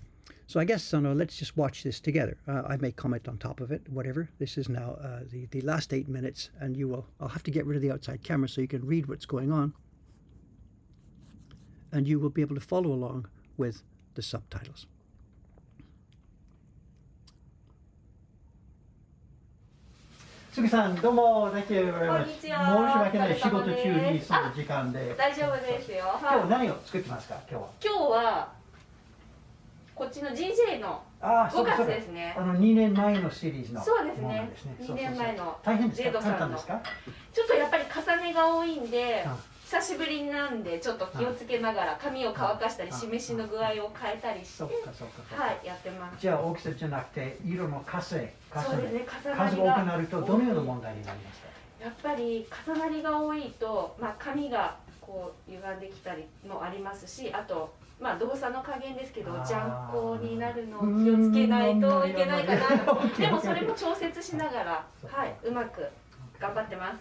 So I guess, let's just watch this together. I may comment on top of it, whatever. This is now the last 8 minutes, and I'll have to get rid of the outside camera so you can read what's going on. And you will be able to follow along with the subtitles. Sugi-san, どうも、thank you very much. 申し訳ない、仕事中にその時間で。大丈夫ですよ。今日何を作ってますか、今日は。今日はこっちの GJ の5月ですね。2年前のシリーズの。そうですね。2年前の大変ですか、ジェイドさんの。簡単ですか。ちょっとやっぱり重ねが多いんで、久しぶりなんでちょっと気をつけながら髪を乾かしたり示しの具合を変えたりして、はいやってます。じゃあ大きさじゃなくて色の数そうですね、数多くなるとどのような問題になりますか。やっぱり重なりが多いと、髪がこう歪んできたりもありますし、あと動作の加減ですけど、ジャンコになるのを気をつけないといけないかな。でもそれも調節しながら、はい、うまく頑張ってます。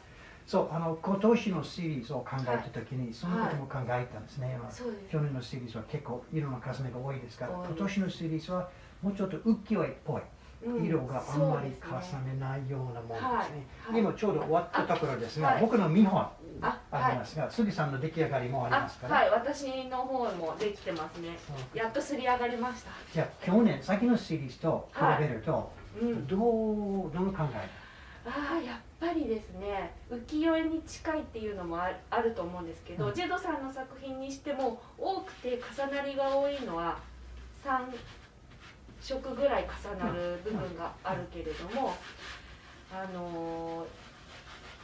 そう、今年のシリーズを考えたときに、そのことも考えたんですね。去年のシリーズは結構色の重ねが多いですから、今年のシリーズはもうちょっと浮世絵っぽい。色があんまり重ねないようなものですね。今ちょうど終わったところですが、僕の見本ありますが、杉さんの出来上がりもありますから。はい、私の方もできてますね。やっとすり上がりました。じゃあ去年先のシリーズと比べると、どの考え？やっぱりですね、浮世絵に近いっていうのもあると思うんですけど、ジェドさんの作品にしても多くて重なりが多いのは3色ぐらい重なる部分があるけれども、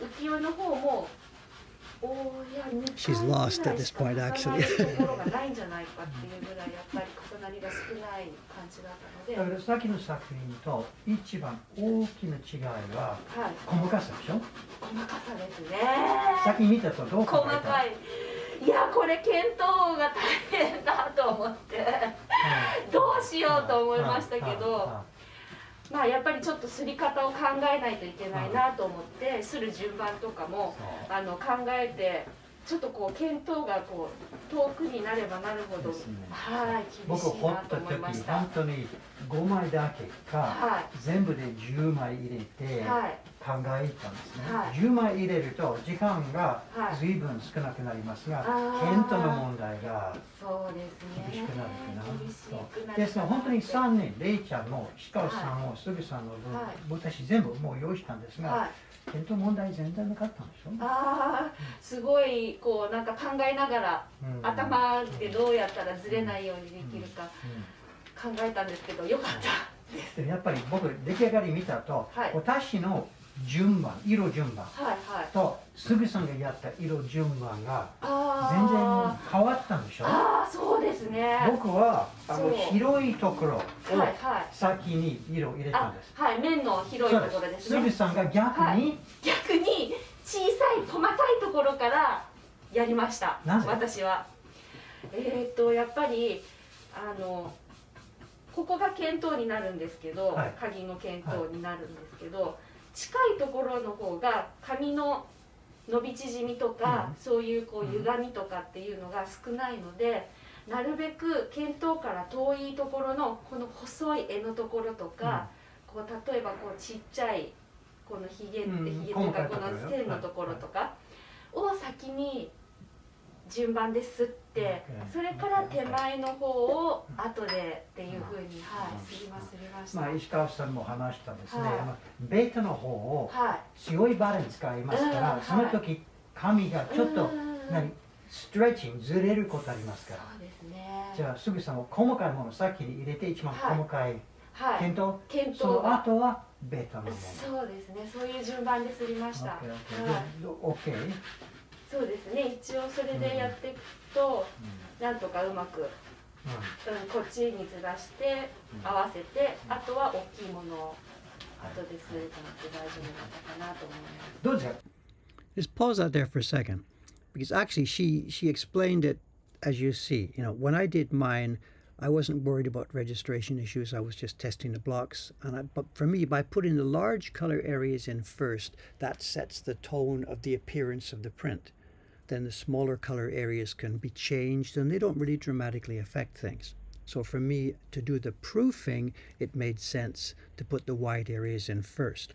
浮世絵の方もShe's lost at this point, actually. ところがないんじゃないかっていうぐらいやっぱり重なりが少ない感じだったので。だからさっきの作品と一番大きな違いは細かさでしょ。細かさですね。さっき見たとどう細かい。いや、これ検討が大変だと思ってどうしようと思いましたけど、やっぱりちょっとすり方を考えないといけないなと思って、する順番とかも考えて、ちょっとこう見当がこう遠くになればなるほど、厳しいなと思いました。本当に5枚だけか、全部で10枚入れて考えたんですね。10枚入れると時間が随分少なくなりますが、検討の問題が厳しくなるかな。ですが本当に3年、レイちゃんもヒカルさんもスグさんの分、私全部もう用意したんですが、検討問題全然なかったんでしょ。すごいこうなんか考えながら、頭でどうやったらずれないようにできるか考えたんですけど、よかったです。やっぱり僕出来上がり見たと、私の順番、色順番とスグさんがやった色順番が全然変わったんでしょ。そうですね。僕は広いところを先に色を入れたんです。面の広いところですね。スグさんが逆に小さい細かいところからやりました。私はやっぱりここが見当になるんですけど、鍵の見当になるんですけど、近いところの方が髪の伸び縮みとか、そういうこう歪みとかっていうのが少ないので、なるべく見当から遠いところのこの細い柄のところとか、こう例えばこうちっちゃいこのひげというかこの線のところとかを先に順番で吸って、それから手前の方を後でっていうふうに、はい、すりました。まあ、石川さんも話したですね、はベータの方をはい強いバランス使いますから、うんその時紙がちょっとうんストレッチングずれることありますから。そうですね。じゃあすぐさんも細かいものを先に入れて一番細かいはい検討、検討その後はベータのもの。そうですね。そういう順番ですりました。はい。OK。そうですね。一応それでやっていくと、なんとかうまく、こっちにずらして合わせて、あとは大きいものを後ですると思って大丈夫だったかなと思います。どうですか? Just pause that there for a second, because actually she explained it as you see. You know, when I did mine, I wasn't worried about registration issues. I was just testing the blocks, but for me, by putting the large color areas in first, that sets the tone of the appearance of the print. Then the smaller color areas can be changed, and they don't really dramatically affect things. So for me to do the proofing, it made sense to put the wide areas in first.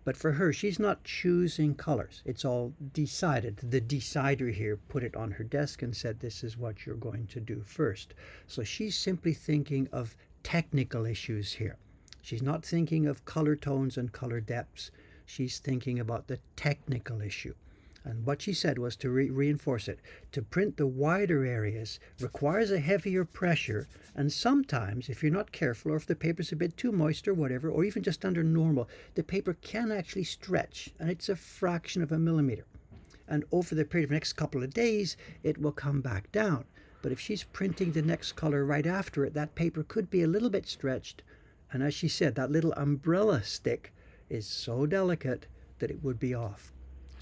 But for her, she's not choosing colors. It's all decided. The decider here put it on her desk and said, this is what you're going to do first. So she's simply thinking of technical issues here. She's not thinking of color tones and color depths. She's thinking about the technical issue. And what she said was to reinforce it. To print the wider areas requires a heavier pressure, and sometimes, if you're not careful, or if the paper's a bit too moist or whatever, or even just under normal, the paper can actually stretch, and it's a fraction of a millimeter. And over the period of the next couple of days, it will come back down. But if she's printing the next color right after it, that paper could be a little bit stretched. And as she said, that little umbrella stick is so delicate that it would be off.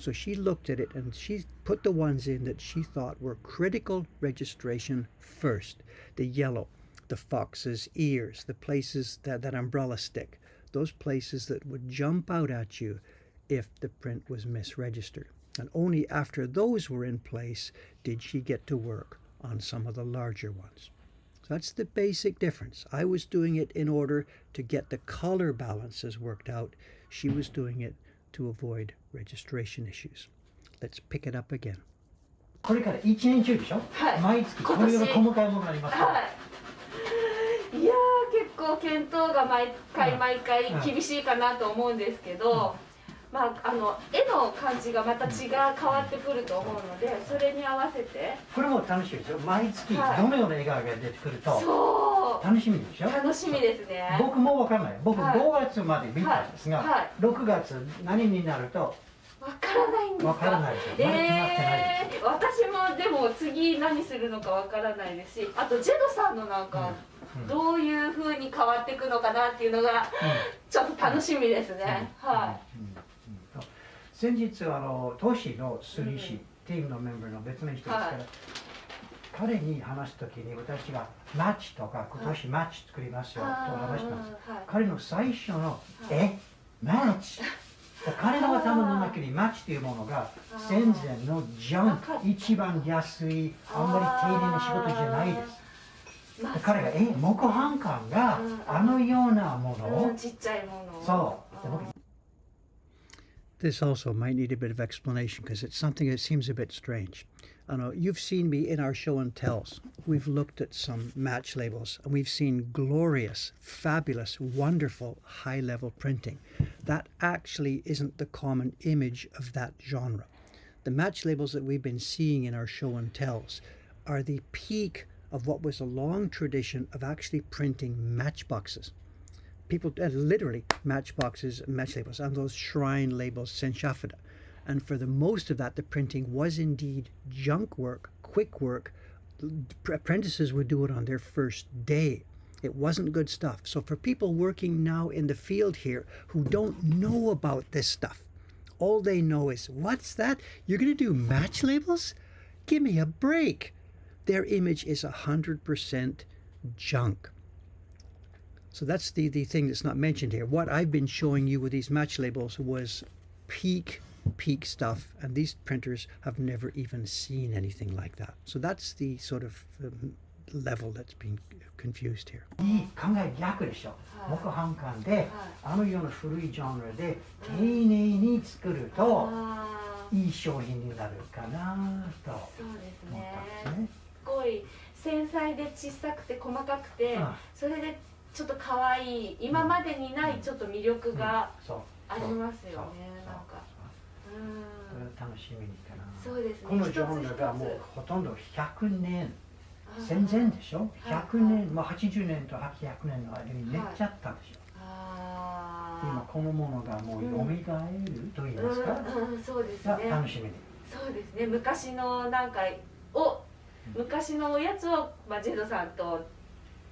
So she looked at it and she put the ones in that she thought were critical registration first. The yellow, the fox's ears, the places that umbrella stick, those places that would jump out at you if the print was misregistered. And only after those were in place did she get to work on some of the larger ones. So that's the basic difference. I was doing it in order to get the color balances worked out. She was doing it to avoid registration issues. Let's pick it up again. これから1年中でしょ、はい、毎月これより細かいものがありますから、はい、いやー結構検討が毎回厳しいかなと思うんですけど、まあ、絵の感じがまた変わってくると思うので、それに合わせてこれも楽しみですよ。毎月どのような笑顔が出てくると、そう楽しみでしょ。楽しみですね。僕も分からない。僕5月まで見たんですが、6月何になると分からないんですか。分からないですよ。まだ決まってないです。私もでも次何するのか分からないですし、あとジェドさんのなんか、どういう風に変わっていくのかなっていうのが、ちょっと楽しみですね。はい。先日都市の水師、ティームのメンバーの別の人ですから、彼に話すときに私がマッチとか今年マッチ作りますよと話します。彼の最初のマッチ彼の頭の中にマッチというものが戦前のジャンク、一番安い、あんまり丁寧な仕事じゃないです。彼が木版館があのようなものをちっちゃいものそう。This also might need a bit of explanation because it's something that seems a bit strange. I know you've seen me in our show and tells. We've looked at some match labels and we've seen glorious, fabulous, wonderful high-level printing. That actually isn't the common image of that genre. The match labels that we've been seeing in our show and tells are the peak of what was a long tradition of actually printing matchboxes. People literally matchboxes, match labels, and those shrine labels, senshafada. And for the most of that, the printing was indeed junk work, quick work. Apprentices would do it on their first day. It wasn't good stuff. So for people working now in the field here who don't know about this stuff, all they know is, what's that? You're going to do match labels? Give me a break. Their image is 100% junk. So that's the thing that's not mentioned here. What I've been showing you with these match labels was peak stuff, and these printers have never even seen anything like that. So that's the sort of level that's being confused here. 考え逆でしょ。木版館であのような古いジャンルで丁寧に作るといい商品になるかなとそうです思っねたんですね。すごい繊細で小さくて細かくて、それでちょっと可愛い今までにないちょっと魅力がそうありますよね。そうなんかこれ楽しみかな。そうですね。このジョンルがもうほとんど100年戦前でしょ。はい100年、まあ80年と100年の間に寝ちゃったでしょ。今このものがもう蘇ると言いますか、そうですがね。楽しみに。そうですね。昔のなんか昔のおやつを、まあ、ジェドさんと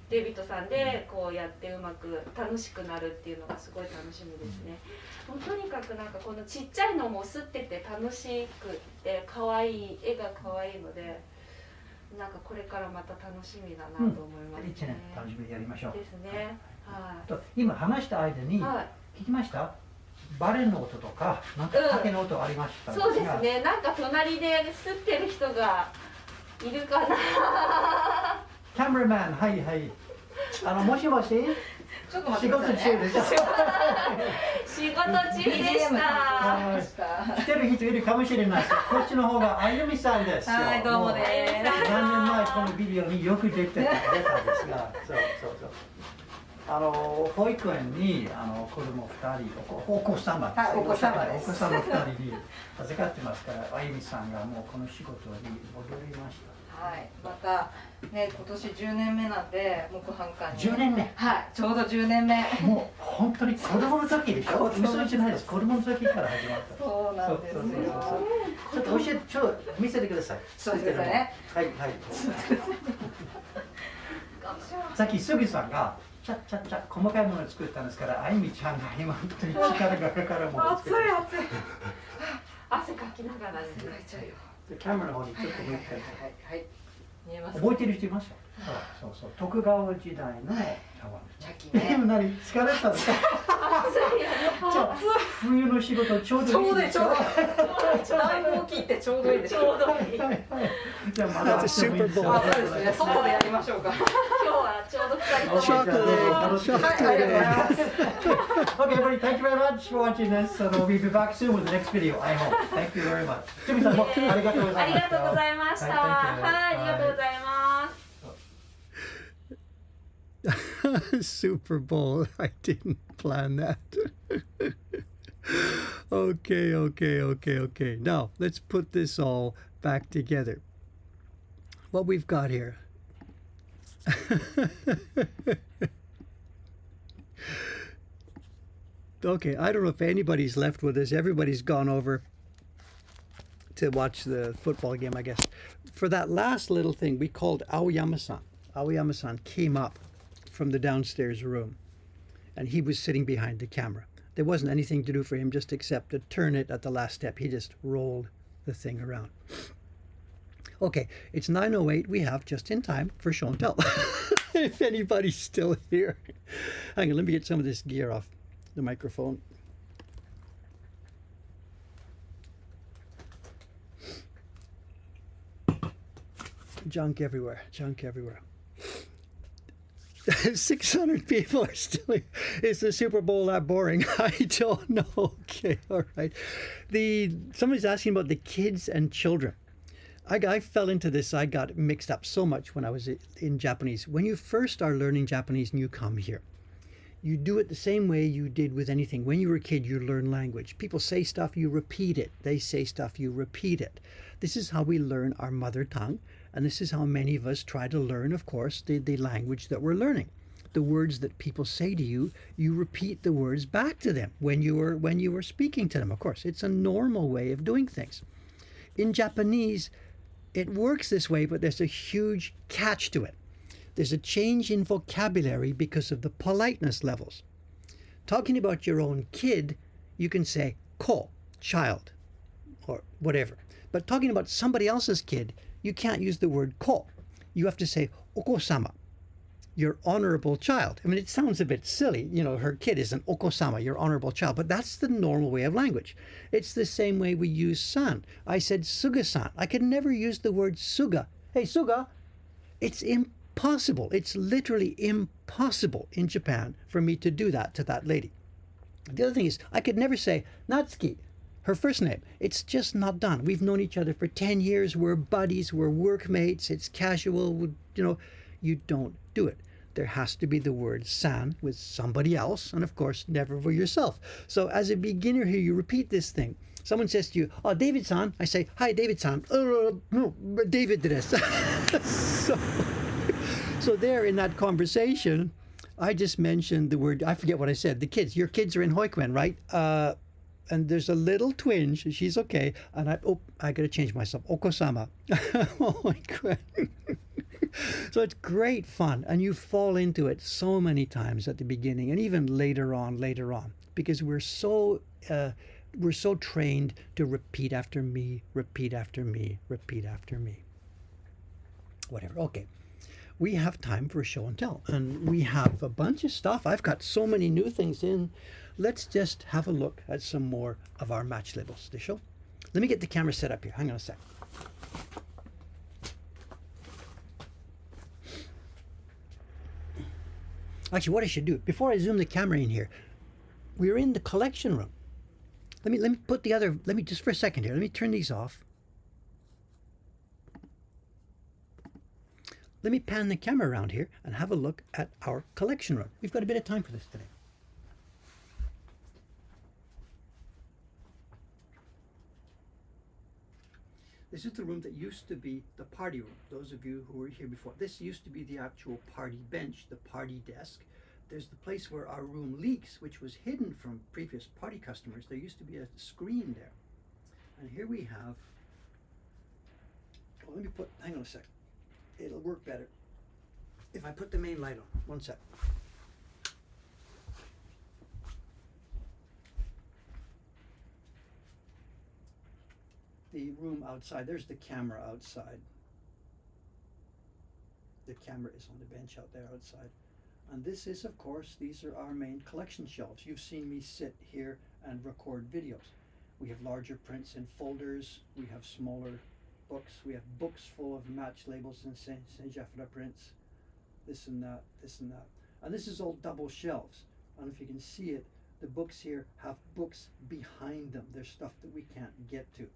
デビッドさんでこうやってうまく楽しくなるっていうのがすごい楽しみですね。もうとにかくなんかこのちっちゃいのも吸ってて楽しくって可愛い絵が可愛いので、なんかこれからまた楽しみだなと思いますね。1年楽しみにやりましょう。ですね。はい。と今話した間に聞きました？バレの音とかなんか竹の音ありましたそうですね。なんか隣で吸ってる人がいるかな。キャメラマン、はいはい。もしもし。ちょっと待ってくださいね。仕事中でしょ。仕事中でした。来てる人いるかもしれないです。こっちの方があゆみさんですよ。はい、どうもです。何年前このビデオによく出たんですが、そう。保育園に子供2人、お子様です。はい、お子様です。お子様2人に預かってますから、あゆみさんがもうこの仕事に戻りました。はい、またね、今年10年目なんで、木版館に。10年目。はい、ちょうど10年目。もう本当に子供の時でしょ。嘘じゃないです。子供の時から始まった。そうなんですよ。ちょっとちょっと見せてください。そうですね。はい。さっきすぐさんがちゃ細かいものを作ったんですから、あゆみちゃんが今本当に力がかかるものを作って。暑い。汗かきながらですね。キャメラの方にちょっと向いて。はい。見えます。覚えてる人いました？そう。徳川時代の茶器ね。でも何疲れたんですか？じゃあ冬の仕事ちょうどいいですか？暖房切ってちょうどいいです。ちょうどいい。じゃあまだそうですね。外でやりましょうか。今日はちょうど2人とも。はい、ありがとうございます。Okay, everybody, thank you very much for watching this. We'll be back soon with the next video, I hope. Thank you very much. ジミさんもありがとうございました。ありがとうございました。はい、ありがとうございます。Super Bowl. I didn't plan that. Okay. Now, let's put this all back together. What we've got here. Okay, I don't know if anybody's left with us. Everybody's gone over to watch the football game, I guess. For that last little thing, we called Aoyama-san. Aoyama-san came up from the downstairs room, and he was sitting behind the camera. There wasn't anything to do for him just except to turn it at the last step. He just rolled the thing around. Okay, it's 9:08. We have just in time for show and tell. If anybody's still here. Hang on, let me get some of this gear off the microphone. Junk everywhere. 600 people are still here. Is the Super Bowl that boring? I don't know. Okay, all right. Somebody's asking about the kids and children. I fell into this. I got mixed up so much when I was in Japanese. When you first are learning Japanese and you come here, you do it the same way you did with anything. When you were a kid, you learn language. People say stuff, you repeat it. They say stuff, you repeat it. This is how we learn our mother tongue. And this is how many of us try to learn, of course, the language that we're learning. The words that people say to you, you repeat the words back to them when you were speaking to them. Of course, it's a normal way of doing things. In Japanese, it works this way, but there's a huge catch to it. There's a change in vocabulary because of the politeness levels. Talking about your own kid, you can say ko, child, or whatever. But talking about somebody else's kid, you can't use the word ko. You have to say oko-sama, your honorable child. I mean, it sounds a bit silly. You know, her kid is an oko-sama, your honorable child. But that's the normal way of language. It's the same way we use san. I said suga-san. I could never use the word suga. Hey, suga. It's impossible. It's literally impossible in Japan for me to do that to that lady. The other thing is, I could never say Natsuki, her first name. It's just not done. We've known each other for 10 years. We're buddies. We're workmates. It's casual. You don't do it. There has to be the word san with somebody else, and of course, never for yourself. So as a beginner here, you repeat this thing. Someone says to you, "Oh, David-san." I say, "Hi, David-san." No, David did this. So there in that conversation, I just mentioned the word, I forget what I said. The kids, your kids are in Hoikuen, right? And there's a little twinge. She's okay. And I got to change myself. Okosama. Oh my God. So it's great fun. And you fall into it so many times at the beginning and even later on, because we're so trained to repeat after me, repeat after me, repeat after me. Whatever. Okay. We have time for a show and tell, and we have a bunch of stuff. I've got so many new things in. Let's just have a look at some more of our match labels. The show. Let me get the camera set up here. Hang on a sec. Actually, what I should do before I zoom the camera in here, we're in the collection room. Let me put the other. Let me just for a second here. Let me turn these off. Let me pan the camera around here and have a look at our collection room. We've got a bit of time for this today. This is the room that used to be the party room. Those of you who were here before, this used to be the actual party bench, the party desk. There's the place where our room leaks, which was hidden from previous party customers. There used to be a screen there. And here we have, hang on a sec. It'll work better if I put the main light on. One sec. The room outside, there's the camera outside. The camera is on the bench out there outside. And this is, of course, these are our main collection shelves. You've seen me sit here and record videos. We have larger prints in folders. We have smaller books. We have books full of match labels and Saint Jeffrey prints. This and that, this and that. And this is all double shelves. I don't know if you can see it. The books here have books behind them. There's stuff that we can't get to.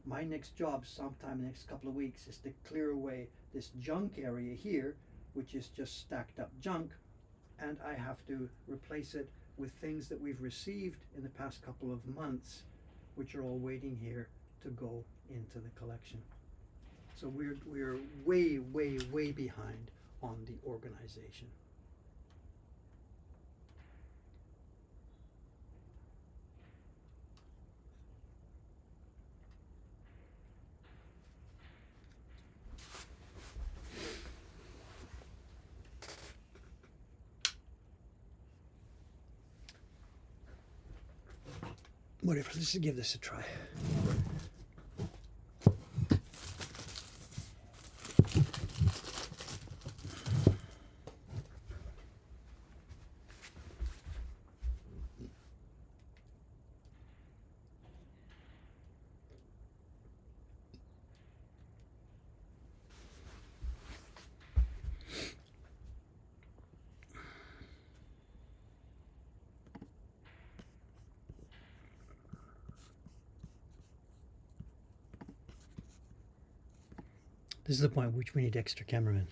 My next job sometime in the next couple of weeks is to clear away this junk area here, which is just stacked up junk, and I have to replace it with things that we've received in the past couple of months, which are all waiting here to go into the collection. So we're way, way, way behind on the organization. Whatever, let's just give this a try. This is the point at which we need extra cameramen.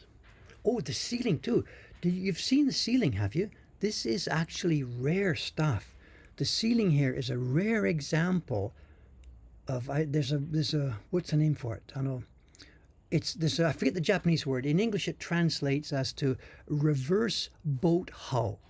Oh, the ceiling too. You've seen the ceiling, have you? This is actually rare stuff. The ceiling here is a rare example of, there's a, what's the name for it? I don't know. I forget the Japanese word. In English it translates as to reverse boat hull.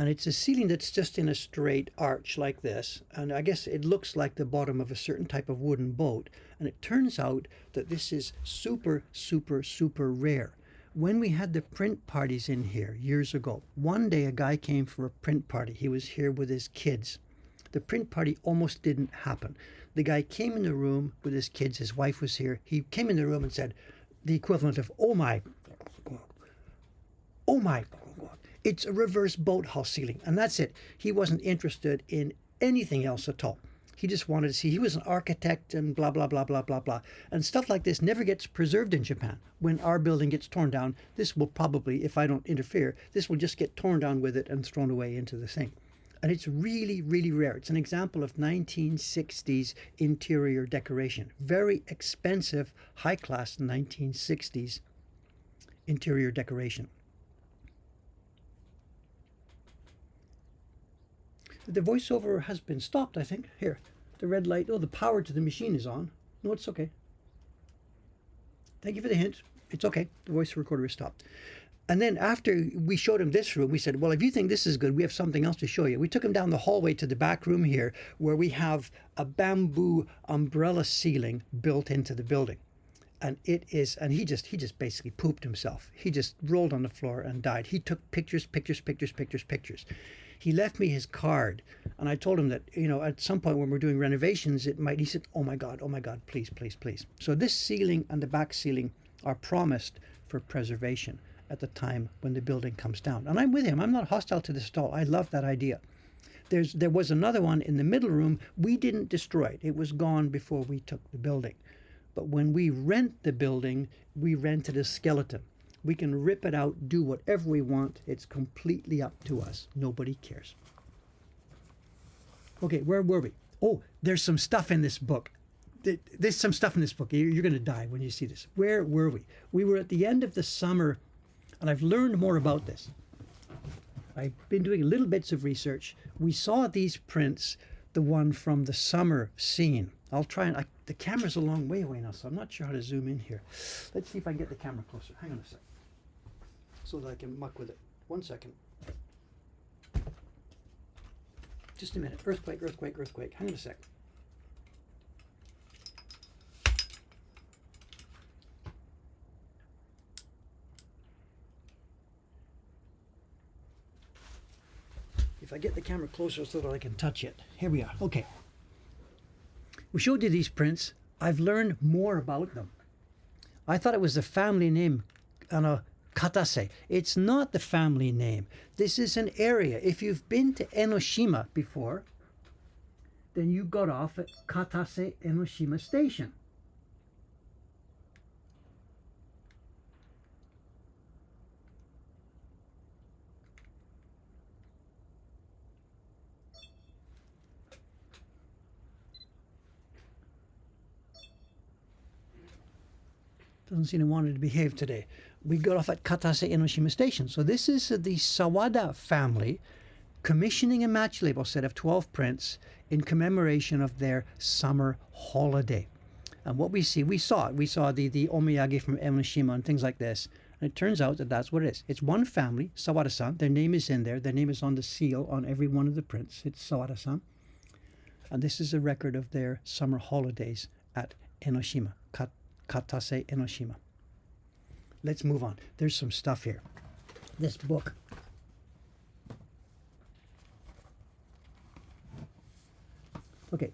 And it's a ceiling that's just in a straight arch like this. And I guess it looks like the bottom of a certain type of wooden boat. And it turns out that this is super, super, super rare. When we had the print parties in here years ago, one day a guy came for a print party. He was here with his kids. The print party almost didn't happen. The guy came in the room with his kids. His wife was here. He came in the room and said the equivalent of, "Oh my, oh my." It's a reverse boat hull ceiling, and that's it. He wasn't interested in anything else at all. He just wanted to see. He was an architect and blah, blah, blah, blah, blah, blah. And stuff like this never gets preserved in Japan. When our building gets torn down, this will probably, if I don't interfere, this will just get torn down with it and thrown away into the thing. And it's really, really rare. It's an example of 1960s interior decoration. Very expensive, high-class 1960s interior decoration. The voiceover has been stopped, I think. Here, the red light. Oh, the power to the machine is on. No, it's okay. Thank you for the hint. It's okay. The voice recorder is stopped. And then after we showed him this room, we said, well, if you think this is good, we have something else to show you. We took him down the hallway to the back room here, where we have a bamboo umbrella ceiling built into the building. And it is, and he just basically pooped himself. He just rolled on the floor and died. He took pictures. He left me his card, and I told him that, at some point when we're doing renovations, he said, oh my God, please. So this ceiling and the back ceiling are promised for preservation at the time when the building comes down. And I'm with him. I'm not hostile to this at all. I love that idea. There was another one in the middle room. We didn't destroy it. It was gone before we took the building. But when we rent the building, we rent it as skeleton. We can rip it out, do whatever we want. It's completely up to us. Nobody cares. Okay, where were we? Oh, there's some stuff in this book. There's some stuff in this book. You're going to die when you see this. Where were we? We were at the end of the summer, and I've learned more about this. I've been doing little bits of research. We saw these prints, the one from the summer scene. I'll try and, the camera's a long way away now, so I'm not sure how to zoom in here. Let's see if I can get the camera closer. Hang on a sec. So that I can muck with it. 1 second. Just a minute. Earthquake. Hang on a sec. If I get the camera closer so that I can touch it. Here we are. Okay. We showed you these prints. I've learned more about them. I thought it was the family name, Katase. It's not the family name. This is an area. If you've been to Enoshima before, then you got off at Katase Enoshima Station. Doesn't seem to want to behave today. We got off at Katase Enoshima Station. So this is the Sawada family commissioning a match label set of 12 prints in commemoration of their summer holiday. And what we saw the omiyage from Enoshima and things like this. And it turns out that that's what it is. It's one family, Sawada-san. Their name is in there. Their name is on the seal on every one of the prints. It's Sawada-san. And this is a record of their summer holidays at Enoshima. Katase Enoshima. Let's move on. There's some stuff here. This book. Okay,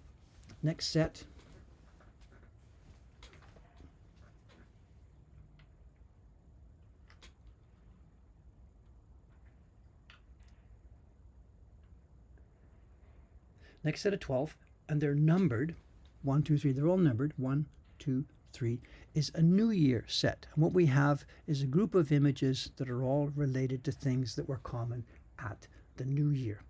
next set. Next set of 12, and they're numbered. 1, 2, 3. They're all numbered. 1, 2, 3 is a New Year set. And what we have is a group of images that are all related to things that were common at the New Year.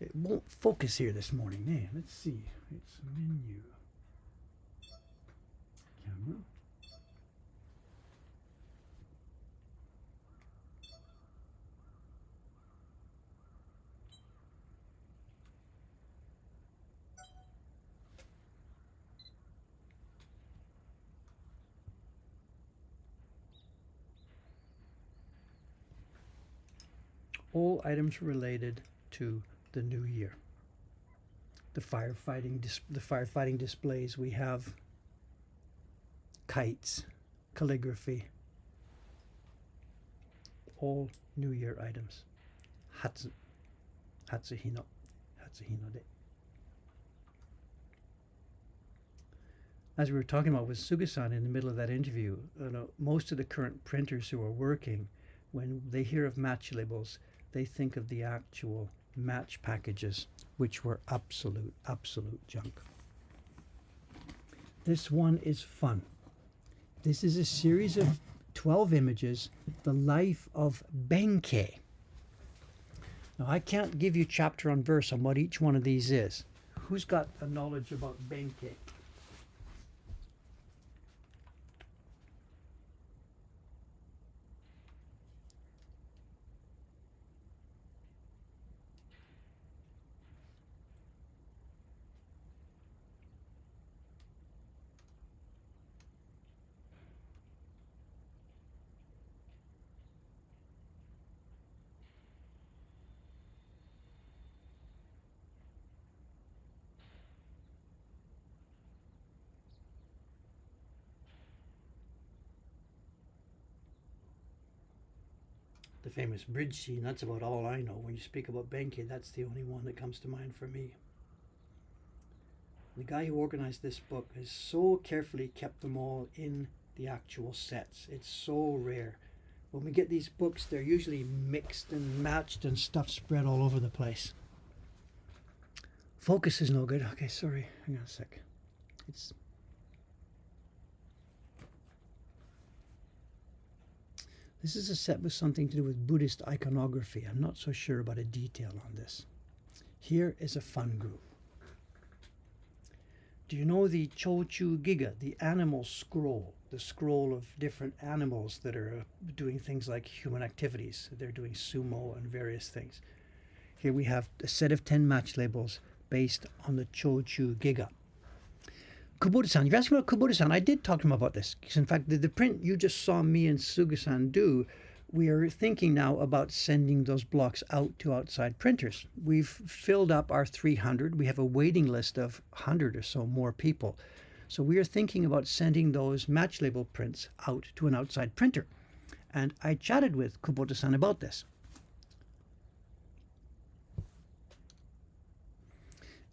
It won't focus here this morning. Hey, let's see. It's menu. Camera. All items related to the New Year. The firefighting displays, we have kites, calligraphy, all New Year items. Hatsuhino de. As we were talking about with Suga-san in the middle of that interview, most of the current printers who are working, when they hear of match labels, they think of the actual match packages, which were absolute junk. This one is fun. This is a series of 12 images, the life of Benkei. Now, I can't give you chapter on verse on what each one of these is. Who's got a knowledge about Benkei? The famous bridge scene, that's about all I know. When you speak about Benkei, that's the only one that comes to mind for me. The guy who organized this book has so carefully kept them all in the actual sets. It's so rare. When we get these books, they're usually mixed and matched and stuff spread all over the place. Focus is no good. Okay, sorry. Hang on a sec. This is a set with something to do with Buddhist iconography. I'm not so sure about a detail on this. Here is a fun group. Do you know the Chochu Giga, the animal scroll? The scroll of different animals that are doing things like human activities. They're doing sumo and various things. Here we have a set of 10 match labels based on the Chochu Giga. Kubota-san, you've asked me about Kubota-san. I did talk to him about this. Because in fact, the print you just saw me and Suga-san do, we are thinking now about sending those blocks out to outside printers. We've filled up our 300. We have a waiting list of 100 or so more people. So we are thinking about sending those match label prints out to an outside printer. And I chatted with Kubota-san about this.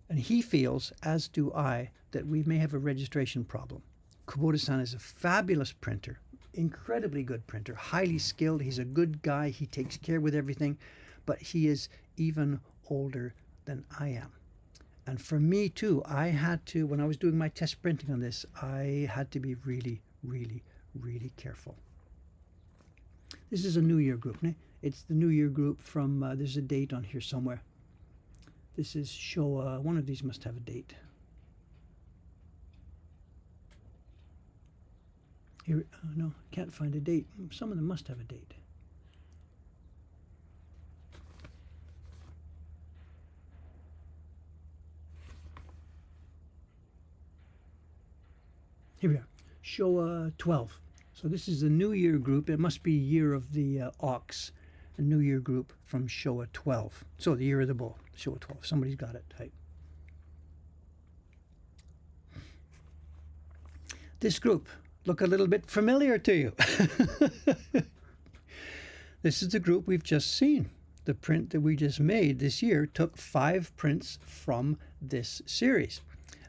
And he feels, as do I, that we may have a registration problem. Kubota-san is a fabulous printer, incredibly good printer, highly skilled. He's a good guy. He takes care with everything, but he is even older than I am. And for me too, I had to, when I was doing my test printing on this, I had to be really, really, really careful. This is a New Year group. Ne? It's the New Year group from, there's a date on here somewhere. This is Showa. One of these must have a date. Here, no, can't find a date. Some of them must have a date. Here we are, Showa 12. So this is the New Year group. It must be year of the ox. A New Year group from Showa 12. So the year of the bull, Showa 12. Somebody's got it. Right. This group look a little bit familiar to you. This is the group we've just seen. The print that we just made this year took 5 prints from this series.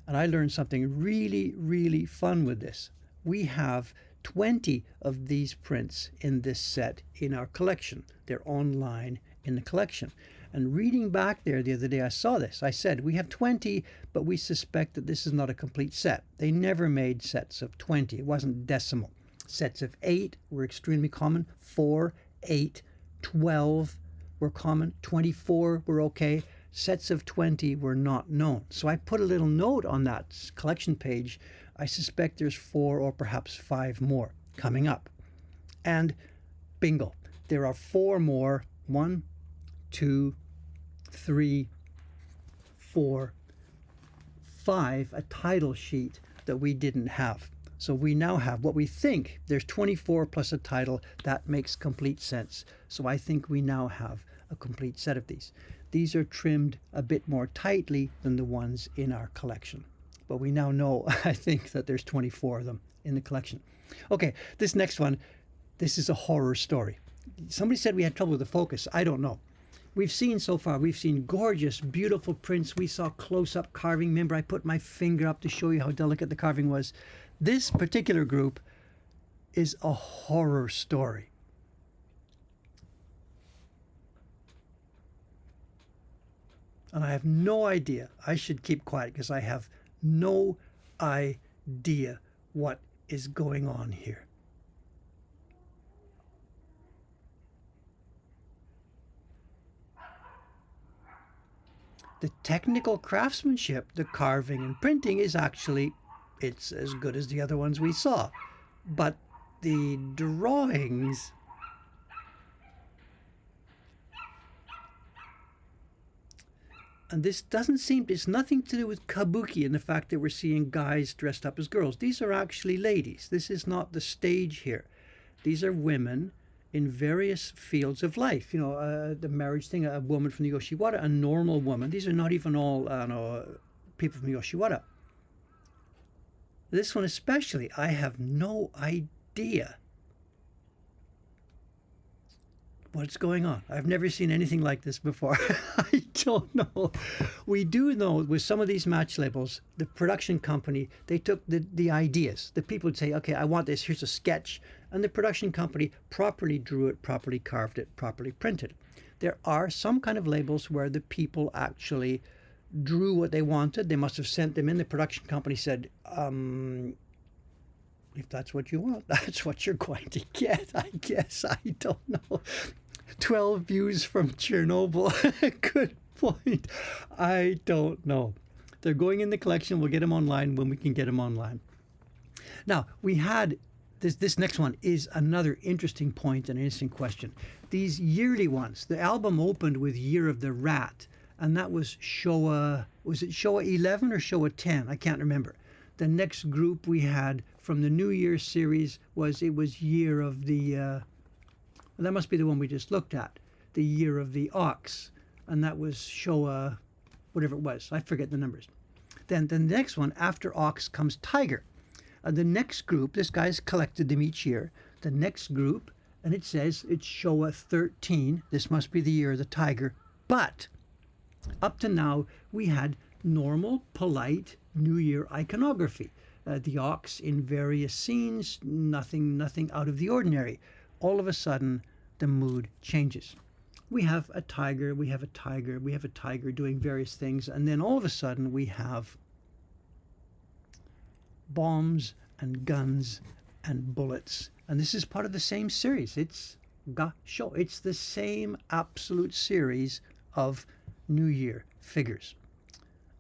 And I learned something really, really fun with this. We have 20 of these prints in this set in our collection. They're online in the collection. And reading back there the other day, I saw this. I said, we have 20, but we suspect that this is not a complete set. They never made sets of 20. It wasn't decimal. Sets of 8 were extremely common. 4, 8, 12 were common. 24 were okay. Sets of 20 were not known. So I put a little note on that collection page. I suspect there's 4 or perhaps 5 more coming up. And bingo, there are 4 more. 1, 2, 3, 4, 5, a title sheet that we didn't have. So we now have what we think. There's 24 plus a title. That makes complete sense. So I think we now have a complete set of these. These are trimmed a bit more tightly than the ones in our collection. But we now know, I think, that there's 24 of them in the collection. Okay, this next one, this is a horror story. Somebody said we had trouble with the focus. I don't know. We've seen so far, we've seen gorgeous, beautiful prints. We saw close-up carving. Remember, I put my finger up to show you how delicate the carving was. This particular group is a horror story. And I have no idea. I should keep quiet because I have no idea what is going on here. The technical craftsmanship, the carving and printing is actually, it's as good as the other ones we saw. But the drawings, and this doesn't seem, it's nothing to do with kabuki and the fact that we're seeing guys dressed up as girls. These are actually ladies. This is not the stage here. These are women in various fields of life. You know, the marriage thing, a woman from the Yoshiwara, a normal woman. These are not even all people from Yoshiwara. This one especially, I have no idea what's going on. I've never seen anything like this before. I don't know. We do know with some of these match labels, the production company, they took the ideas. The people would say, okay, I want this, here's a sketch. And the production company properly drew it, properly carved it, properly printed. There are some kind of labels where the people actually drew what they wanted. They must have sent them in. The production company said, if that's what you want, that's what you're going to get, I guess. I don't know. 12 views from Chernobyl. Good point. I don't know. They're going in the collection. We'll get them online when we can get them online. Now, we had this next one is another interesting point and an interesting question. These yearly ones, the album opened with Year of the Rat, and that was Showa, was it Showa 11 or Showa 10? I can't remember. The next group we had from the New Year series was Year of the, that must be the one we just looked at, the Year of the Ox, and that was Showa, whatever it was, I forget the numbers. Then the next one, after Ox, comes Tiger. The next group, this guy's collected them each year, the next group, and it says it's Showa 13, this must be the Year of the Tiger, but up to now we had normal, polite New Year iconography. The ox in various scenes, nothing out of the ordinary. All of a sudden, the mood changes. We have a tiger, we have a tiger, we have a tiger doing various things, and then all of a sudden we have bombs and guns and bullets. And this is part of the same series. It's ga sho. It's the same absolute series of New Year figures.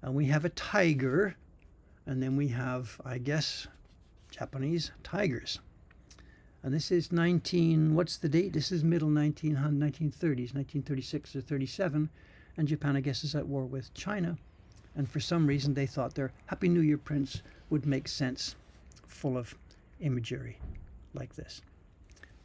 And we have a tiger, and then we have, I guess, Japanese tigers. And this is what's the date? This is middle 1930s, 1936 or 37. And Japan, I guess, is at war with China. And for some reason, they thought their Happy New Year prints would make sense, full of imagery like this.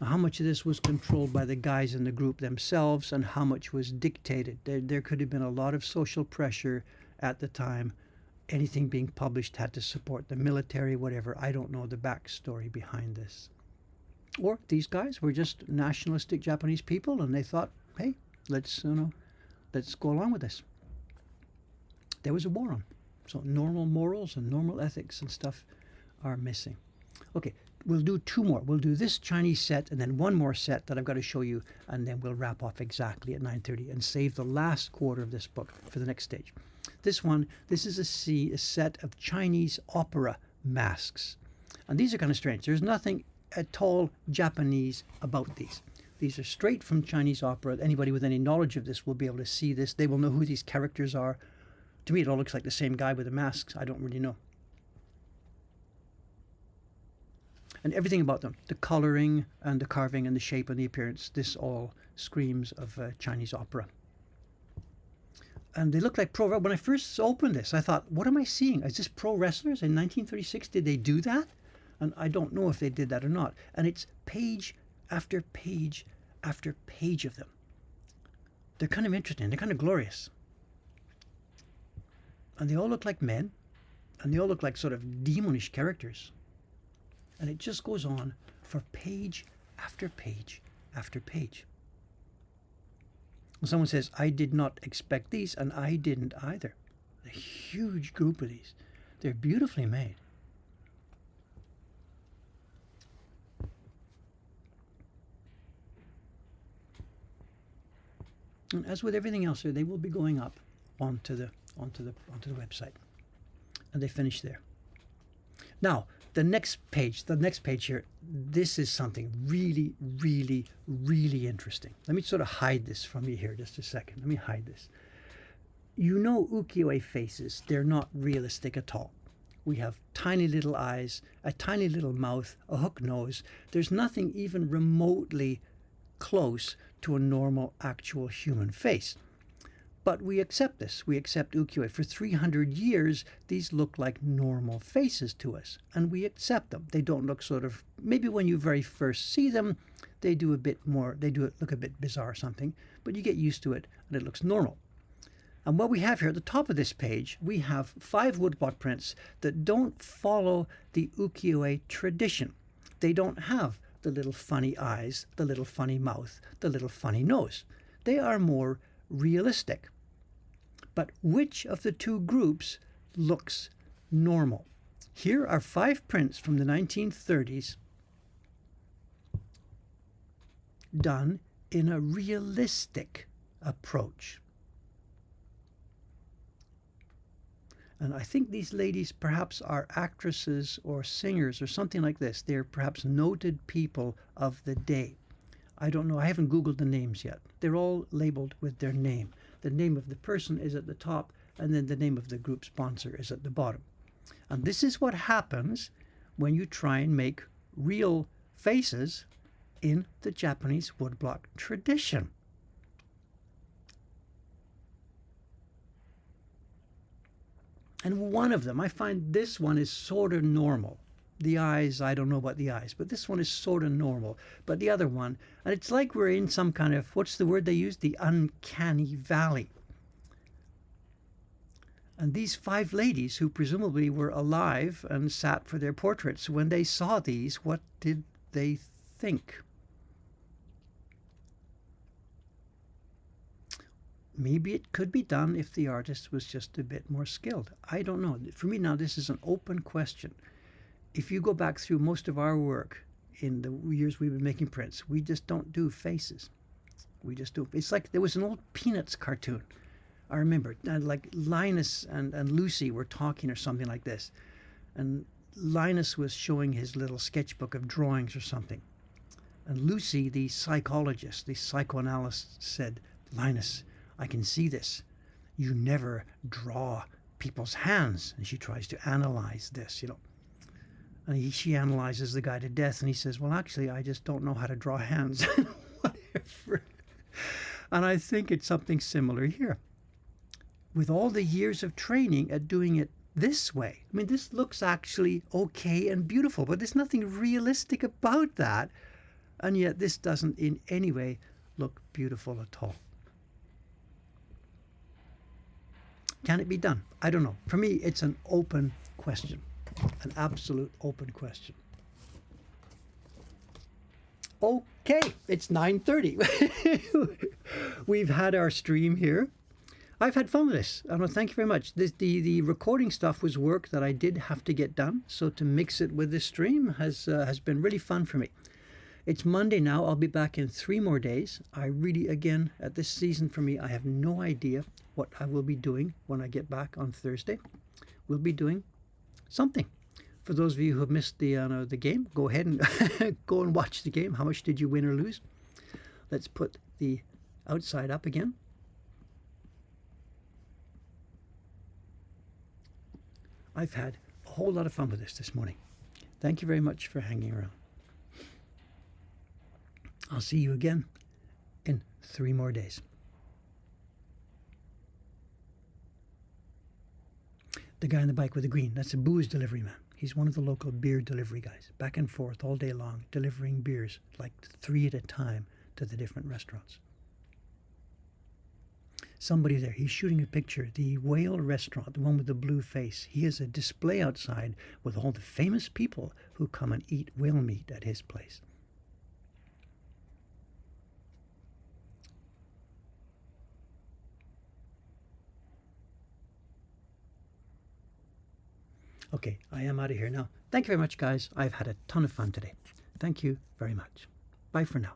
Now, how much of this was controlled by the guys in the group themselves and how much was dictated? There could have been a lot of social pressure at the time. Anything being published had to support the military, whatever. I don't know the backstory behind this. Or these guys were just nationalistic Japanese people and they thought, hey, let's go along with this. There was a war on. So normal morals and normal ethics and stuff are missing. Okay, we'll do two more. We'll do this Chinese set and then one more set that I've got to show you, and then we'll wrap off exactly at 9:30 and save the last quarter of this book for the next stage. This is a set of Chinese opera masks. And these are kind of strange. There's nothing at all Japanese about these. These are straight from Chinese opera. Anybody with any knowledge of this will be able to see this. They will know who these characters are. To me, it all looks like the same guy with the masks. I don't really know. And everything about them, the coloring and the carving and the shape and the appearance, this all screams of Chinese opera. And they look like pro. When I first opened this, I thought, what am I seeing? Is this pro wrestlers? In 1936, did they do that? And I don't know if they did that or not. And it's page after page after page of them. They're kind of interesting. They're kind of glorious. And they all look like men. And they all look like sort of demonish characters. And it just goes on for page after page after page. And someone says, I did not expect these, and I didn't either. A huge group of these. They're beautifully made. And as with everything else here, they will be going up onto the website. And they finish there. Now, the next page here, this is something really, really, really interesting. Let me sort of hide this from you here just a second. Let me hide this. you know ukiyo-e faces, they're not realistic at all. We have tiny little eyes, a tiny little mouth, a hook nose. There's nothing even remotely close to a normal, actual human face. But we accept this. We accept ukiyo-e. For 300 years, these look like normal faces to us, and we accept them. They don't look sort of, maybe when you very first see them, they do look a bit bizarre or something, but you get used to it and it looks normal. And what we have here at the top of this page, we have 5 woodblock prints that don't follow the ukiyo-e tradition. They don't have the little funny eyes, the little funny mouth, the little funny nose. They are more realistic. But which of the two groups looks normal? Here are 5 prints from the 1930s done in a realistic approach. And I think these ladies perhaps are actresses or singers or something like this. They're perhaps noted people of the day. I don't know. I haven't Googled the names yet. They're all labeled with their name. The name of the person is at the top, and then the name of the group sponsor is at the bottom. And this is what happens when you try and make real faces in the Japanese woodblock tradition. And one of them, I find this one is sort of normal. The eyes, I don't know about the eyes, but this one is sort of normal. But the other one, and it's like we're in some kind of, what's the word they use? The uncanny valley. And these 5 ladies, who presumably were alive and sat for their portraits, when they saw these, what did they think? Maybe it could be done if the artist was just a bit more skilled. I don't know. For me now, this is an open question. If you go back through most of our work in the years we've been making prints, we just don't do faces. We just do. It's like there was an old Peanuts cartoon. I remember, like Linus and Lucy were talking or something like this. And Linus was showing his little sketchbook of drawings or something. And Lucy, the psychologist, the psychoanalyst, said, "Linus, I can see this. You never draw people's hands." And she tries to analyze this, you know. And she analyzes the guy to death, and he says, "Well, actually, I just don't know how to draw hands." Whatever. And I think it's something similar here. With all the years of training at doing it this way, I mean, this looks actually okay and beautiful, but there's nothing realistic about that. And yet this doesn't in any way look beautiful at all. Can it be done? I don't know. For me, it's an open question. An absolute open question. Okay, it's 9:30. We've had our stream here. I've had fun with this. I want to thank you very much. The recording stuff was work that I did have to get done, so to mix it with this stream has been really fun for me. It's Monday now. I'll be back in 3 more days. I really, again, at this season for me, I have no idea what I will be doing when I get back on Thursday. We'll be doing something. For those of you who have missed the game, go ahead and go and watch the game. How much did you win or lose? Let's put the outside up again. I've had a whole lot of fun with this morning. Thank you very much for hanging around. I'll see you again in 3 more days. The guy on the bike with the green, that's a booze delivery man. He's one of the local beer delivery guys, back and forth all day long, delivering beers, like 3 at a time, to the different restaurants. Somebody there, he's shooting a picture, the whale restaurant, the one with the blue face. He has a display outside with all the famous people who come and eat whale meat at his place. Okay, I am out of here now. Thank you very much, guys. I've had a ton of fun today. Thank you very much. Bye for now.